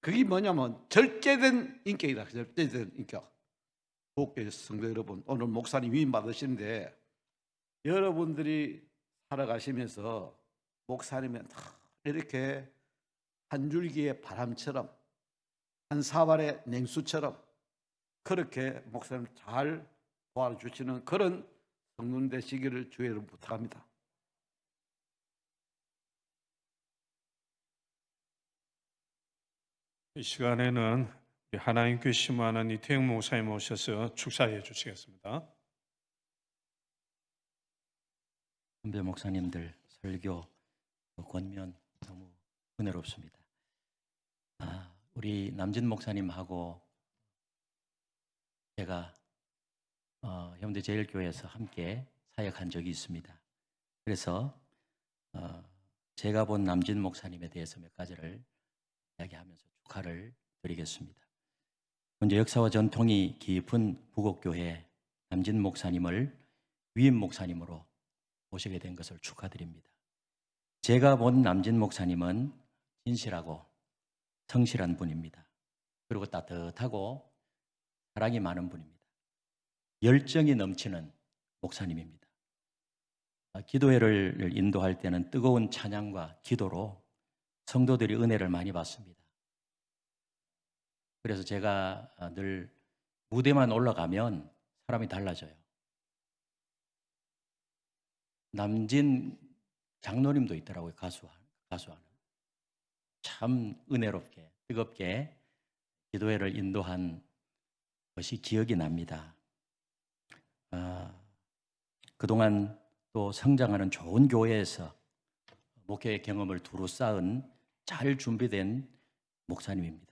그게 뭐냐면 절제된 인격이다. 절제된 인격. 부엌교회 성도 여러분, 오늘 목사님 위임 받으시는데 여러분들이 살아가시면서 목사님은 이렇게 한 줄기의 바람처럼 한 사발의 냉수처럼 그렇게 목사님 잘 도와주시는 그런 성도 되시기를 주의 이름으로 부탁합니다. 이 시간에는 우리 하나님 교회 심화하는 이태영 목사님 오셔서 축사해 주시겠습니다. 선배 목사님들 설교 권면 너무 은혜롭습니다. 우리 남진 목사님하고 제가 현대제일교회에서 함께 사역한 적이 있습니다. 그래서 제가 본 남진 목사님에 대해서 몇 가지를 이야기하면서 축하를 드리겠습니다. 먼저 역사와 전통이 깊은 부곡교회 남진 목사님을 위임 목사님으로 모시게 된 것을 축하드립니다. 제가 본 남진 목사님은 진실하고 성실한 분입니다. 그리고 따뜻하고 사랑이 많은 분입니다. 열정이 넘치는 목사님입니다. 기도회를 인도할 때는 뜨거운 찬양과 기도로 성도들이 은혜를 많이 받습니다. 그래서 제가 늘 무대만 올라가면 사람이 달라져요. 남진 장로님도 있더라고요. 가수하는. 참 은혜롭게 뜨겁게 기도회를 인도한 것이 기억이 납니다. 그동안 또 성장하는 좋은 교회에서 목회의 경험을 두루 쌓은 잘 준비된 목사님입니다.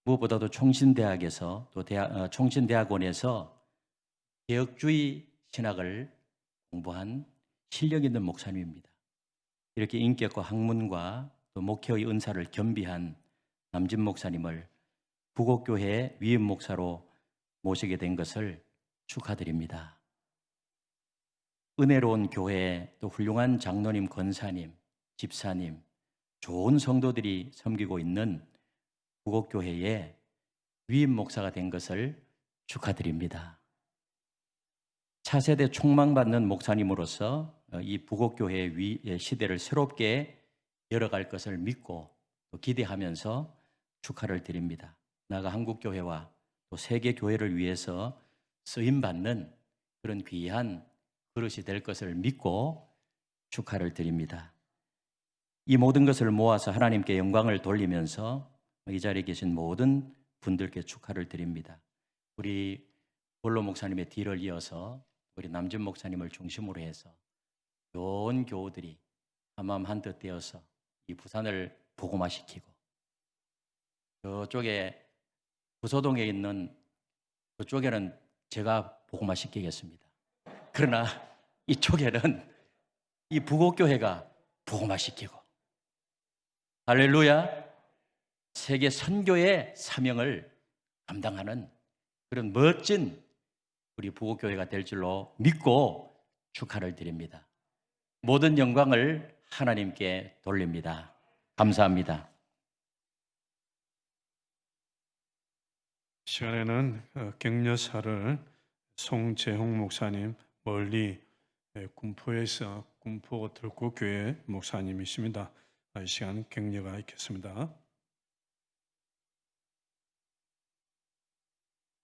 무엇보다도 총신대학에서 또 총신대학원에서 개혁주의 신학을 공부한 실력 있는 목사님입니다. 이렇게 인격과 학문과 또 목회의 은사를 겸비한 남진 목사님을 부곡교회 위임 목사로 모시게 된 것을 축하드립니다. 은혜로운 교회, 또 훌륭한 장로님, 권사님, 집사님, 좋은 성도들이 섬기고 있는 부곡교회의 위임 목사가 된 것을 축하드립니다. 차세대 촉망받는 목사님으로서 이 부곡교회의 시대를 새롭게 열어갈 것을 믿고 또 기대하면서 축하를 드립니다. 나아가 한국교회와 또 세계교회를 위해서 쓰임받는 그런 귀한 그릇이 될 것을 믿고 축하를 드립니다. 이 모든 것을 모아서 하나님께 영광을 돌리면서 이 자리에 계신 모든 분들께 축하를 드립니다. 우리 볼로 목사님의 뒤를 이어서 우리 남준 목사님을 중심으로 해서 좋은 교우들이 한마음 한뜻 되어서 이 부산을 복음화시키고 저쪽에 부소동에 있는 그쪽에는 제가 복음화시키겠습니다. 그러나 이쪽에는 이 부곡교회가 복음화시키고 할렐루야, 세계 선교의 사명을 감당하는 그런 멋진 우리 부곡교회가 될 줄로 믿고 축하를 드립니다. 모든 영광을 하나님께 돌립니다. 감사합니다. 시간에는 격려사를 송재홍 목사님, 멀리 군포에서 군포 들꽃교회 목사님이십니다. 이 시간 격려가 있겠습니다.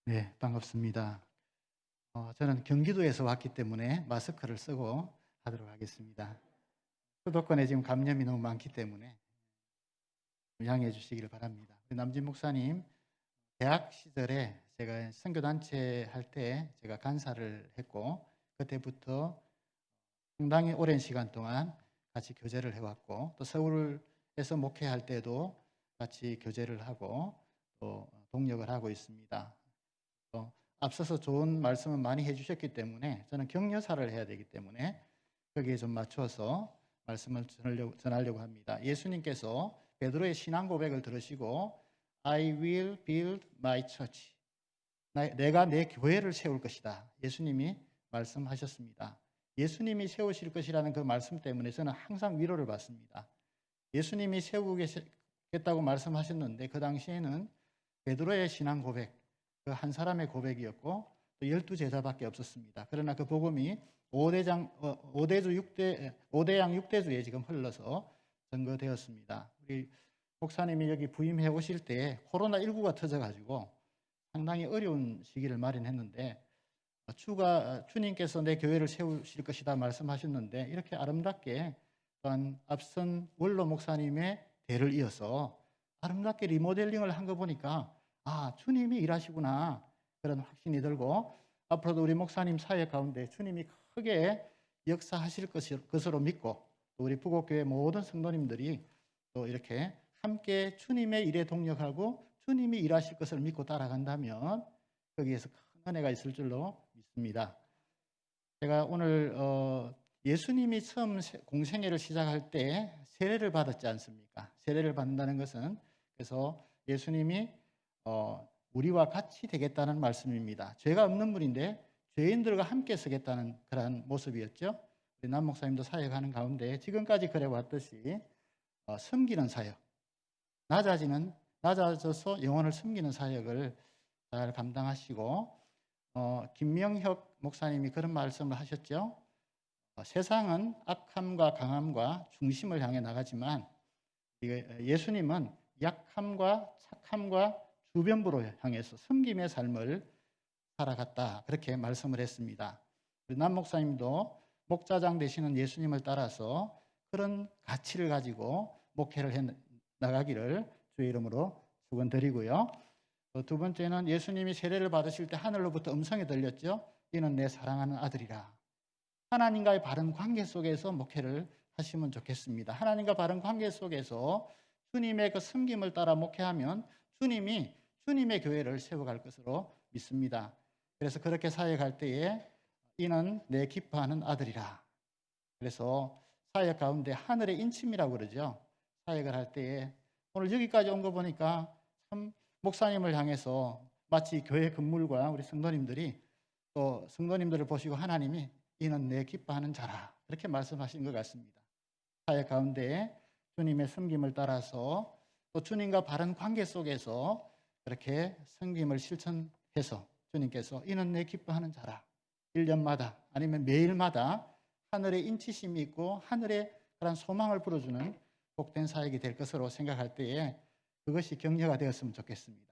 네, 반갑습니다. 저는 경기도에서 왔기 때문에 마스크를 쓰고 하도록 하겠습니다. 수도권에 지금 감염이 너무 많기 때문에 양해해 주시기를 바랍니다. 남진 목사님, 대학 시절에 제가 선교단체 할 때 제가 간사를 했고 그때부터 상당히 오랜 시간 동안 같이 교제를 해왔고 또 서울에서 목회할 때도 같이 교제를 하고 또 동역을 하고 있습니다. 또 앞서서 좋은 말씀을 많이 해주셨기 때문에 저는 격려사를 해야 되기 때문에 거기에 좀 맞춰서 말씀을 전하려고 합니다. 예수님께서 베드로의 신앙 고백을 들으시고 I will build my church. 내가 내 교회를 세울 것이다. 예수님이 말씀하셨습니다. 예수님이 세우실 것이라는 그 말씀 때문에 저는 항상 위로를 받습니다. 예수님이 세우고 계시겠다고 말씀하셨는데 그 당시에는 베드로의 신앙 고백, 그 한 사람의 고백이었고 또 12제자밖에 없었습니다. 그러나 그 복음이 5대양 6대주에 지금 흘러서 전거되었습니다. 우리 목사님이 여기 부임해 오실 때 코로나19가 터져가지고 상당히 어려운 시기를 마련했는데 주님께서 내 교회를 세우실 것이다 말씀하셨는데 이렇게 아름답게 또한 앞선 원로 목사님의 대를 이어서 아름답게 리모델링을 한 거 보니까 주님이 일하시구나 그런 확신이 들고 앞으로도 우리 목사님 사역 가운데 주님이 크게 역사하실 것으로 믿고 또 우리 부곡교회 모든 성도님들이 또 이렇게 함께 주님의 일에 동력하고 주님이 일하실 것을 믿고 따라간다면 거기에서 큰 은혜가 있을 줄로 믿습니다. 제가 오늘 예수님이 처음 공생애를 시작할 때 세례를 받았지 않습니까? 세례를 받는다는 것은 그래서 예수님이 우리와 같이 되겠다는 말씀입니다. 죄가 없는 분인데 죄인들과 함께 서겠다는 그런 모습이었죠. 우리 남 목사님도 사역하는 가운데 지금까지 그래왔듯이 섬기는 사역, 낮아져서 영혼을 섬기는 사역을 잘 감당하시고 김명혁 목사님이 그런 말씀을 하셨죠. 세상은 악함과 강함과 중심을 향해 나가지만 예수님은 약함과 착함과 주변부로 향해서 섬김의 삶을 살아갔다 그렇게 말씀을 했습니다. 우리 남 목사님도 목자장 되시는 예수님을 따라서 그런 가치를 가지고 목회를 해 나가기를 주의 이름으로 축원드리고요. 두 번째는 예수님이 세례를 받으실 때 하늘로부터 음성이 들렸죠. 이는 내 사랑하는 아들이라. 하나님과의 바른 관계 속에서 목회를 하시면 좋겠습니다. 하나님과 바른 관계 속에서 주님의 그 섬김을 따라 목회하면 주님이 주님의 교회를 세워갈 것으로 믿습니다. 그래서 그렇게 사역할 때에 이는 내 기뻐하는 아들이라. 그래서 사역 가운데 하늘의 인침이라고 그러죠. 사역을 할 때에 오늘 여기까지 온 거 보니까 참 목사님을 향해서 마치 교회 건물과 우리 성도님들이 또 성도님들을 보시고 하나님이 이는 내 기뻐하는 자라 그렇게 말씀하신 것 같습니다. 사회 가운데 주님의 섬김을 따라서 또 주님과 바른 관계 속에서 그렇게 섬김을 실천해서 주님께서 이는 내 기뻐하는 자라 1년마다 아니면 매일마다 하늘의 인치심이 있고 하늘의 그런 소망을 불어주는 복된 사역이 될 것으로 생각할 때에 그것이 격려가 되었으면 좋겠습니다.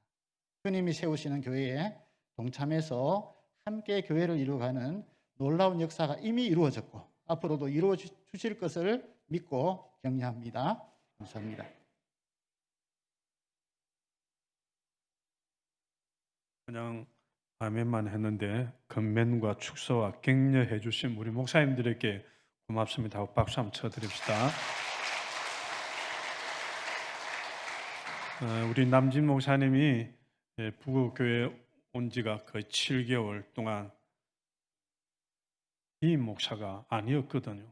주님이 세우시는 교회에 동참해서 함께 교회를 이루어가는 놀라운 역사가 이미 이루어졌고 앞으로도 이루어 주실 것을 믿고 격려합니다. 감사합니다. 그냥 아멘만 했는데 건면과 축소와 격려해 주신 우리 목사님들에게 고맙습니다 하고 박수 한번 쳐드립시다. 우리 남진 목사님이 부구교회 온 지가 거의 7개월 동안 이 목사가 아니었거든요.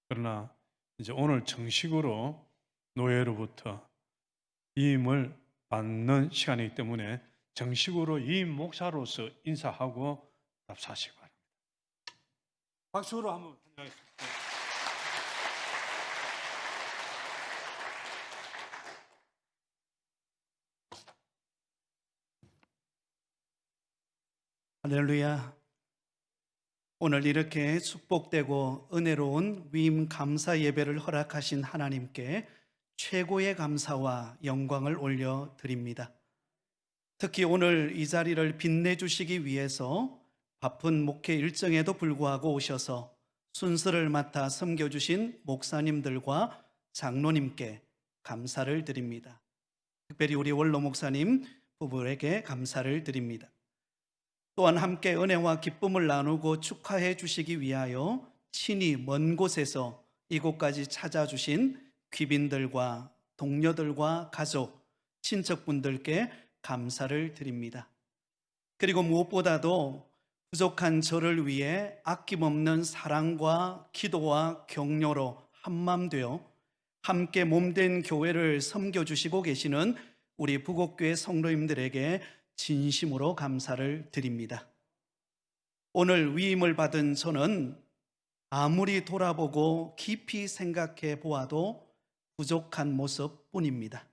그러나 이제 오늘 정식으로 노예로부터 이임을 받는 시간이기 때문에 정식으로 이임 목사로서 인사하고 답사하시기 바랍니다. 박수로 한번 환영하겠습니다. 할렐루야. 오늘 이렇게 축복되고 은혜로운 위임 감사 예배를 허락하신 하나님께 최고의 감사와 영광을 올려드립니다. 특히 오늘 이 자리를 빛내주시기 위해서 바쁜 목회 일정에도 불구하고 오셔서 순서를 맡아 섬겨주신 목사님들과 장로님께 감사를 드립니다. 특별히 우리 원로 목사님 부부에게 감사를 드립니다. 또한 함께 은혜와 기쁨을 나누고 축하해 주시기 위하여 친히 먼 곳에서 이곳까지 찾아주신 귀빈들과 동료들과 가족, 친척분들께 감사를 드립니다. 그리고 무엇보다도 부족한 저를 위해 아낌없는 사랑과 기도와 격려로 한맘 되어 함께 몸된 교회를 섬겨주시고 계시는 우리 부곡교회 성도님들에게 진심으로 감사를 드립니다. 오늘 위임을 받은 저는 아무리 돌아보고 깊이 생각해 보아도 부족한 모습뿐입니다.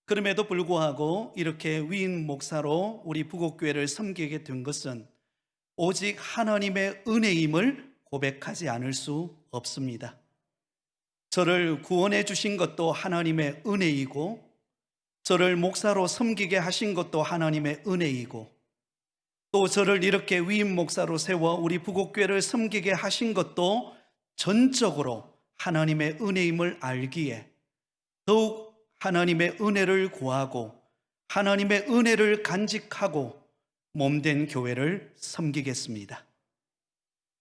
그럼에도 불구하고 이렇게 위임 목사로 우리 부곡교회를 섬기게 된 것은 오직 하나님의 은혜임을 고백하지 않을 수 없습니다. 저를 구원해 주신 것도 하나님의 은혜이고 저를 목사로 섬기게 하신 것도 하나님의 은혜이고 또 저를 이렇게 위임 목사로 세워 우리 부곡교회를 섬기게 하신 것도 전적으로 하나님의 은혜임을 알기에 더욱 하나님의 은혜를 구하고 하나님의 은혜를 간직하고 몸된 교회를 섬기겠습니다.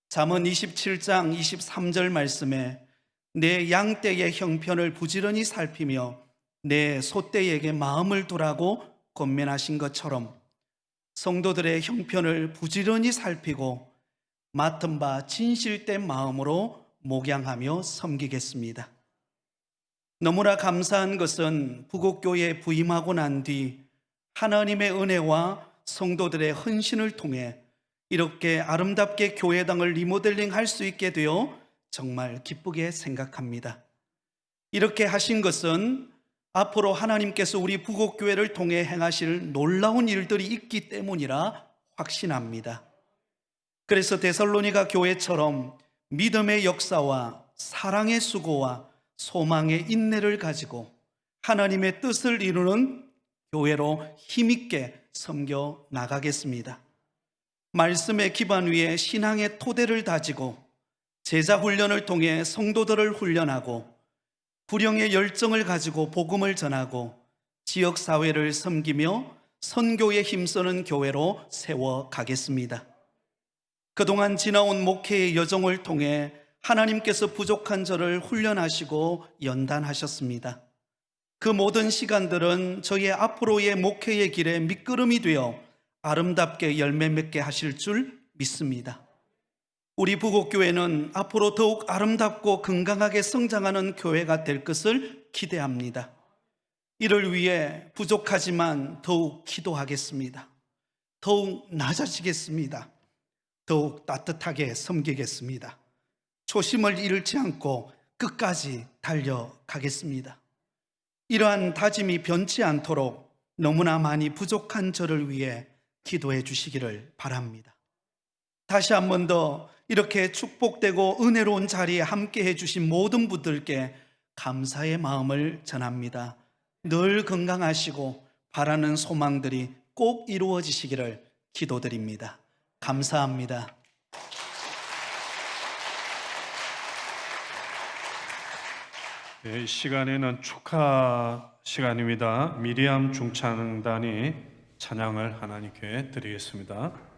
잠언 27장 23절 말씀에 내 양떼의 형편을 부지런히 살피며 내 소떼에게 마음을 두라고 권면하신 것처럼 성도들의 형편을 부지런히 살피고 맡은 바 진실된 마음으로 목양하며 섬기겠습니다. 너무나 감사한 것은 부곡교회에 부임하고 난 뒤 하나님의 은혜와 성도들의 헌신을 통해 이렇게 아름답게 교회당을 리모델링 할 수 있게 되어 정말 기쁘게 생각합니다. 이렇게 하신 것은 앞으로 하나님께서 우리 부곡교회를 통해 행하실 놀라운 일들이 있기 때문이라 확신합니다. 그래서 데살로니가 교회처럼 믿음의 역사와 사랑의 수고와 소망의 인내를 가지고 하나님의 뜻을 이루는 교회로 힘있게 섬겨 나가겠습니다. 말씀의 기반 위에 신앙의 토대를 다지고 제자 훈련을 통해 성도들을 훈련하고 불령의 열정을 가지고 복음을 전하고 지역사회를 섬기며 선교에 힘쓰는 교회로 세워가겠습니다. 그동안 지나온 목회의 여정을 통해 하나님께서 부족한 저를 훈련하시고 연단하셨습니다. 그 모든 시간들은 저의 앞으로의 목회의 길에 밑거름이 되어 아름답게 열매 맺게 하실 줄 믿습니다. 우리 부곡교회는 앞으로 더욱 아름답고 건강하게 성장하는 교회가 될 것을 기대합니다. 이를 위해 부족하지만 더욱 기도하겠습니다. 더욱 낮아지겠습니다. 더욱 따뜻하게 섬기겠습니다. 초심을 잃지 않고 끝까지 달려가겠습니다. 이러한 다짐이 변치 않도록 너무나 많이 부족한 저를 위해 기도해 주시기를 바랍니다. 다시 한 번 더 이렇게 축복되고 은혜로운 자리에 함께 해주신 모든 분들께 감사의 마음을 전합니다. 늘 건강하시고 바라는 소망들이 꼭 이루어지시기를 기도드립니다. 감사합니다. 이 시간에는 축하 시간입니다. 미리암 중창단이 찬양을 하나님께 드리겠습니다.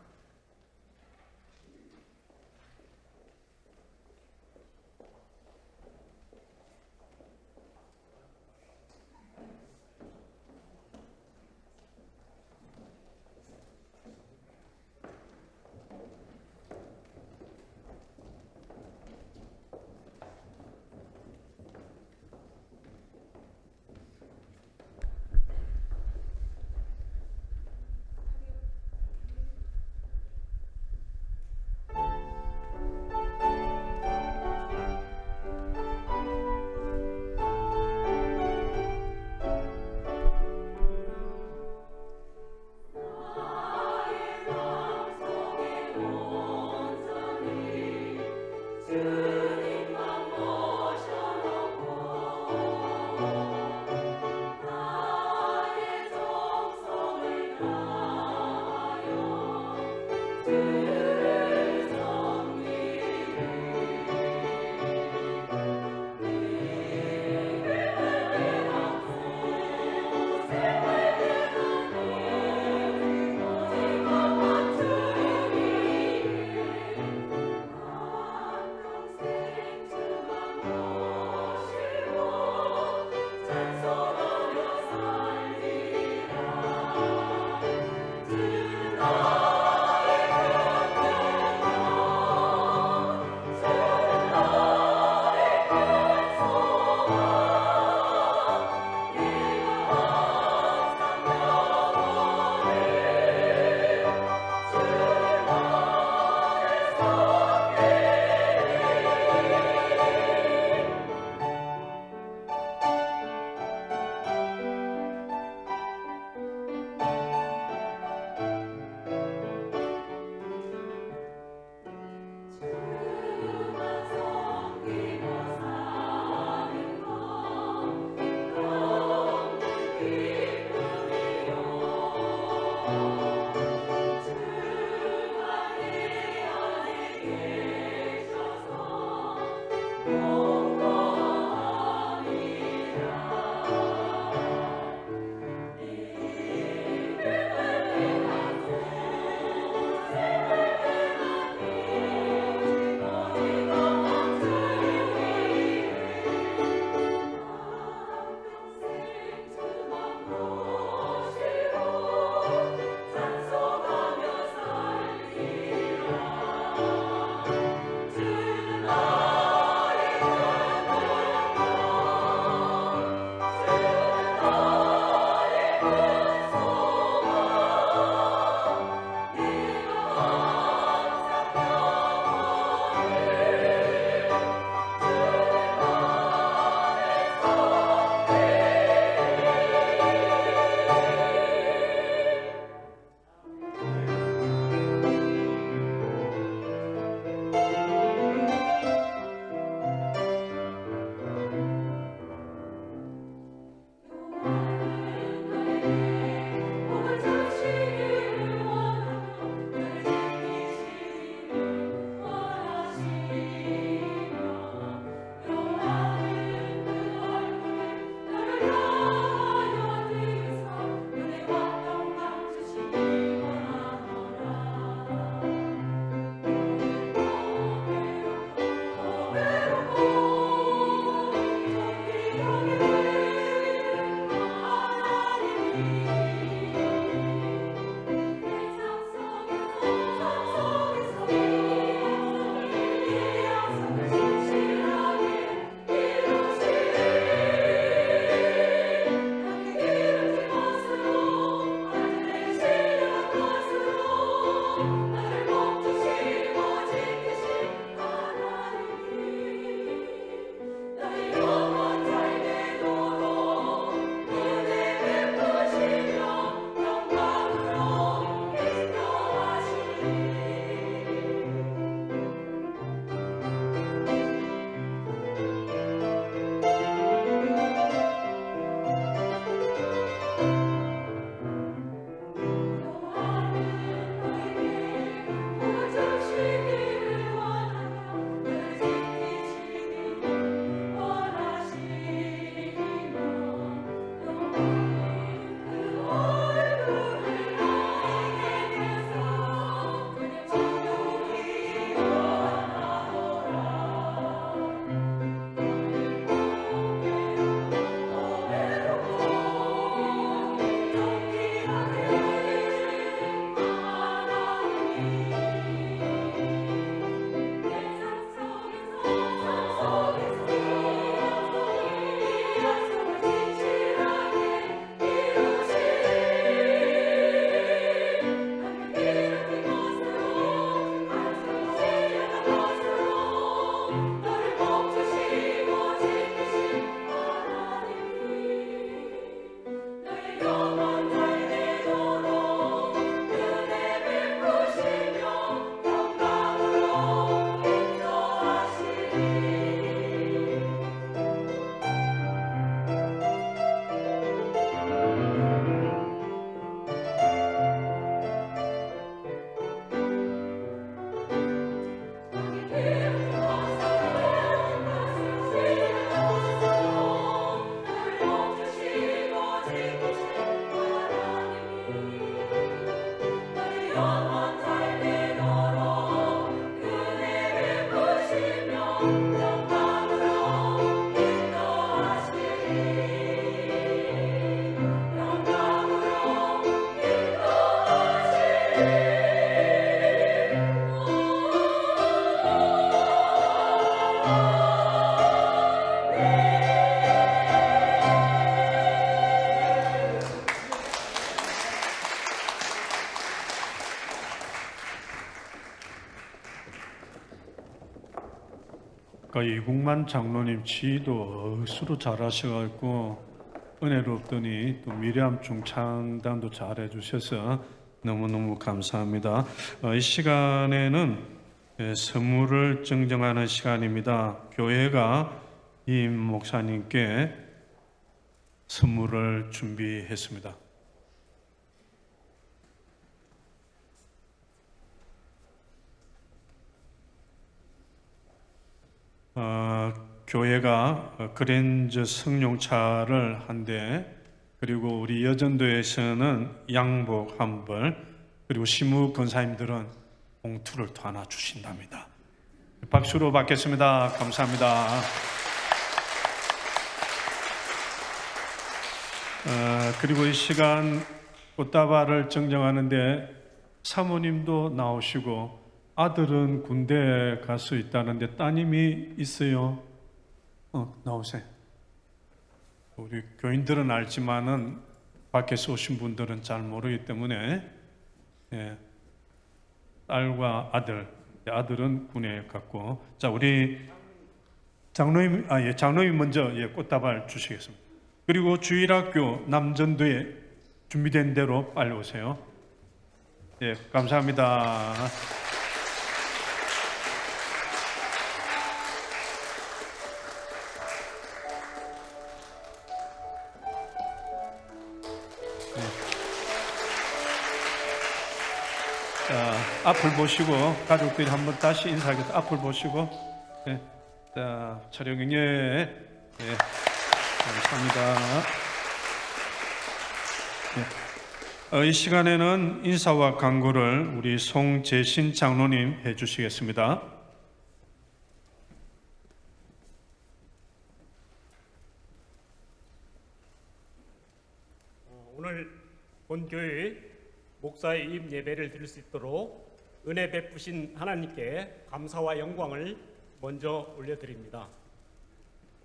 이국만 장로님 지도 어수로 잘하셔가지고 은혜롭더니 또 미래암 중창단도 잘해주셔서 너무너무 감사합니다. 이 시간에는 선물을 증정하는 시간입니다. 교회가 임 목사님께 선물을 준비했습니다. 교회가 그랜저 승용차를 한 대, 그리고 우리 여전도에서는 양복 한 벌, 그리고 시무 권사님들은 봉투를 또 하나 주신답니다. 박수로 받겠습니다. 감사합니다. 그리고 이 시간 꽃다발을 증정하는데 사모님도 나오시고, 아들은 군대 갈 수 있다는데 따님이 있어요. 나오세요. 우리 교인들은 알지만은 밖에서 오신 분들은 잘 모르기 때문에 딸과 아들은 군에 갔고, 자 우리 장로님 장로님 먼저 꽃다발 주시겠습니다. 그리고 주일학교 남전도에 준비된 대로 빨리 오세요. 감사합니다. 앞을 보시고 가족들이 한번 다시 인사하겠습니다. 앞을 보시고 자, 촬영에 감사합니다. 이 시간에는 인사와 강구를 우리 송재신 장로님 해주시겠습니다. 오늘 본교회 목사의 입 예배를 드릴 수 있도록 은혜 베푸신 하나님께 감사와 영광을 먼저 올려드립니다.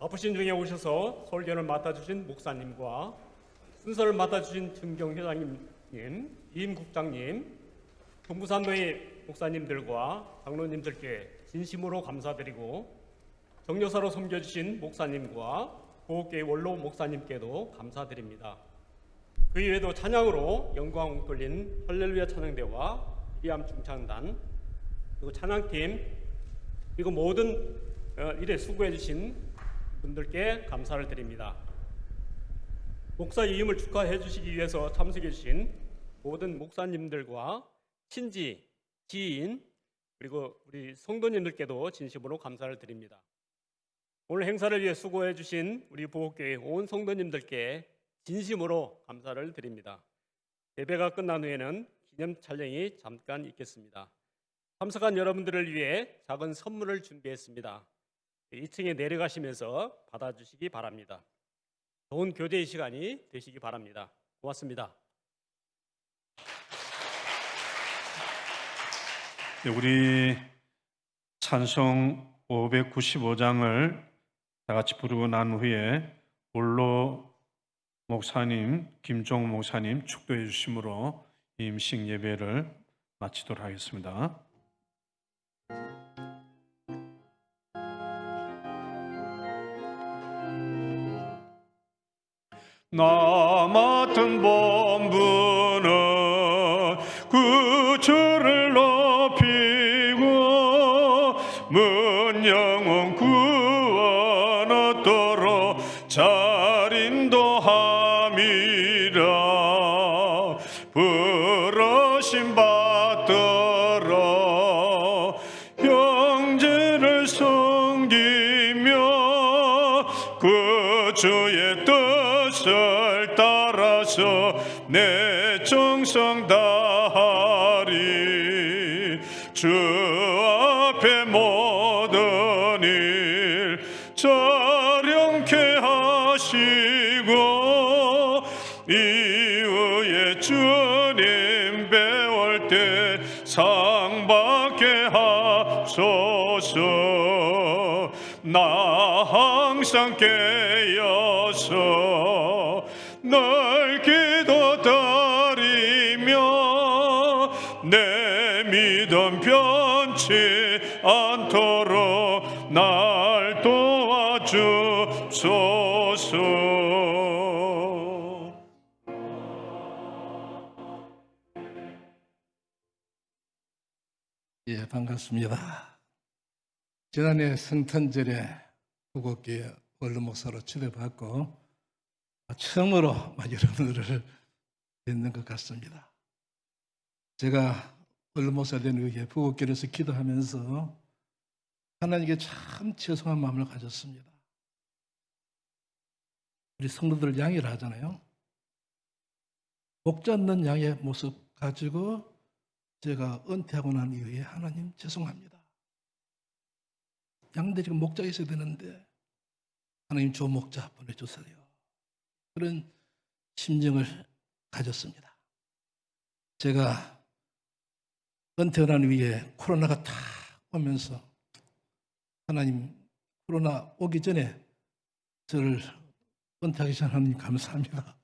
바쁘신 중에 오셔서 설교를 맡아주신 목사님과 순서를 맡아주신 정경 회장님, 임 국장님, 동부산도의 목사님들과 장로님들께 진심으로 감사드리고, 정여사로 섬겨주신 목사님과 보호교회 원로 목사님께도 감사드립니다. 그 이외에도 찬양으로 영광 돌린 할렐루야 찬양대와 미리암 중창단, 그리고 찬양팀, 그리고 모든 일에 수고해 주신 분들께 감사를 드립니다. 목사 이임을 축하해 주시기 위해서 참석해 주신 모든 목사님들과 친지, 지인, 그리고 우리 성도님들께도 진심으로 감사를 드립니다. 오늘 행사를 위해 수고해 주신 우리 보호교회 온 성도님들께 진심으로 감사를 드립니다. 예배가 끝난 후에는 기념 촬영이 잠깐 있겠습니다. 참석한 여러분들을 위해 작은 선물을 준비했습니다. 2층에 내려가시면서 받아주시기 바랍니다. 좋은 교제의 시간이 되시기 바랍니다. 고맙습니다. 우리 찬송 595장을 다 같이 부르고 난 후에 원로 목사님, 김종 목사님 축도해 주심으로 임식 예배를 마치도록 하겠습니다. 나 맡은 본분은 구주를 높이고 문영원 구원 얻도록 잘 인도함이라. 부르심 받들어 형제를 섬기며 구주의 뜻을 따라서 내 정성 다하리. 주 앞에 모든 일 자령케 하시고 이후에 주님 배울 때 상 받게 하소서. 나 항상 깨어서 널 기도드리며 내 믿음 변치 않도록 날 도와주소서. 예, 반갑습니다. 지난해 성탄절에 부곡교회 원로 목사로 초대받고 처음으로 여러분들을 뵙는 것 같습니다. 제가 원로 목사 된 후에 부곡교회에서 기도하면서 하나님께 참 죄송한 마음을 가졌습니다. 우리 성도들 양이라 하잖아요. 목자 없는 양의 모습 가지고 제가 은퇴하고 난 이후에 하나님 죄송합니다. 양들이 목자 있어야 되는데 하나님 좋은 목자 보내주세요. 그런 심정을 가졌습니다. 제가 은퇴하고 난 이후에 코로나가 탁 오면서 하나님 코로나 오기 전에 저를 은퇴하기 전에 하나님 감사합니다.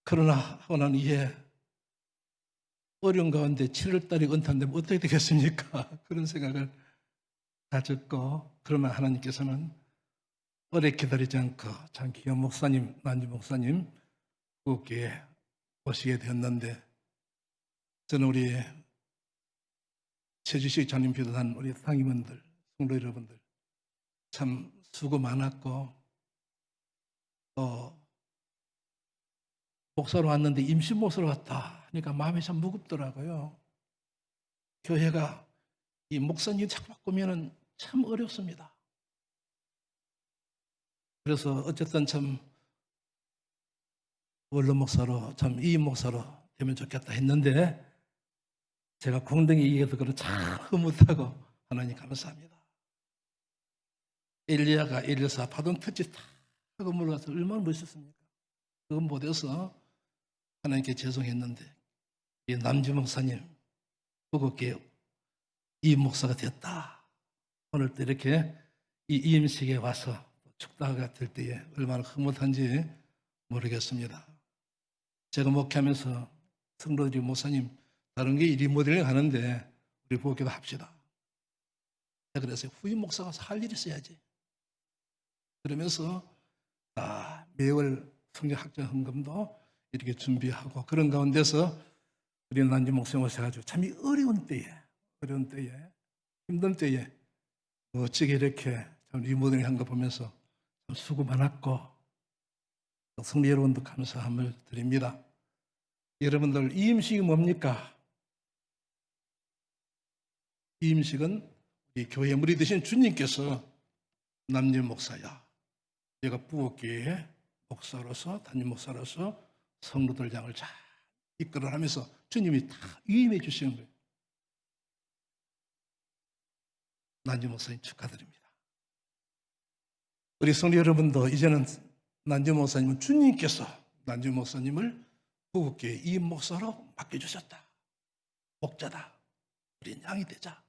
코로나 하고 난 이후에 어려운 가운데 7월달에 은퇴한다면 어떻게 되겠습니까? 그런 생각을 가졌고, 그러나 하나님께서는 오래 기다리지 않고 참 귀한 목사님, 난주 목사님 부곡교회에 오시게 되었는데, 저는 우리 최주식 장님 비롯한 우리 상임원들, 성도 여러분들 참 수고 많았고, 또 목사로 왔는데 임시 목사로 왔다 하니까 마음이 참 무겁더라고요. 교회가 이 목사님 자꾸 바꾸면 참 어렵습니다. 그래서 어쨌든 참 원로 목사로, 참 이임 목사로 되면 좋겠다 했는데 제가 공동에 이겨서 그런 참 흐뭇하고 하나님 감사합니다. 엘리야가 엘리사 파동 터치 탁 하고 물러가서 얼마나 멋있었습니까? 그건 못해서 하나님께 죄송했는데 이 남주 목사님 부곡교회 이임 목사가 됐다. 오늘 또 이렇게 이 이임식에 와서 축다가 될 때에 얼마나 흐뭇한지 모르겠습니다. 제가 목회하면서 성도들이 목사님 다른 게 리모델링 하는데 우리 부곡교회도 합시다. 그래서 후임 목사가 할 일이 있어야지. 그러면서 매월 성경 학장 헌금도 이렇게 준비하고 그런 가운데서 우리 난주 목사님 오셔가지고 참 이 어려운 때에 힘든 때에 멋지게 이렇게 참 리모델링 한 거 보면서 참 수고 많았고 성도 여러분도 감사함을 드립니다. 여러분들 이임식이 뭡니까? 이임식은 이 교회 무리 되신 주님께서 남주 목사야, 내가 부곡교회의 목사로서 담임 목사로서 성도들 양을 잘 이끌어가면서 주님이 다 위임해 주시는 거예요. 난주 목사님 축하드립니다. 우리 성도 여러분도 이제는 난주 목사님은 주님께서 난주 목사님을 부곡교회 이임 목사로 맡겨주셨다. 목자다. 우린 양이 되자.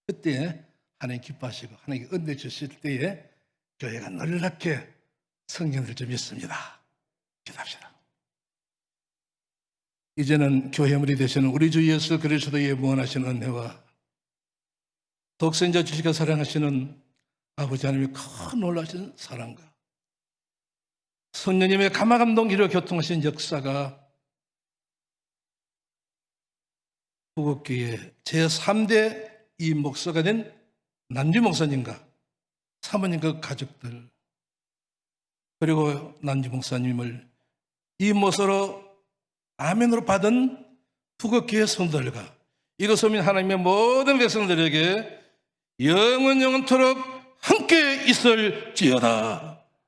그때 하나님 기뻐하시고 하나님께 은혜 주실 때에 교회가 놀랍게 성경을 좀 읽습니다. 기도합시다. 이제는 교회물이 되시는 우리 주 예수 그리스도의 무한하신 은혜와 독생자 주시가 사랑하시는 아버지 하나님의 큰 놀라신 사랑과 성령님의 감화감동 기로 교통하신 역사가 부곡교회 제3대 이 목사가 된 난주 목사님과 사모님 그 가족들 그리고 난주 목사님을 이 모서로 아멘으로 받은 부곡교회 성도들과 이것을 하나님의 모든 백성들에게 영원토록 함께 있을지어다.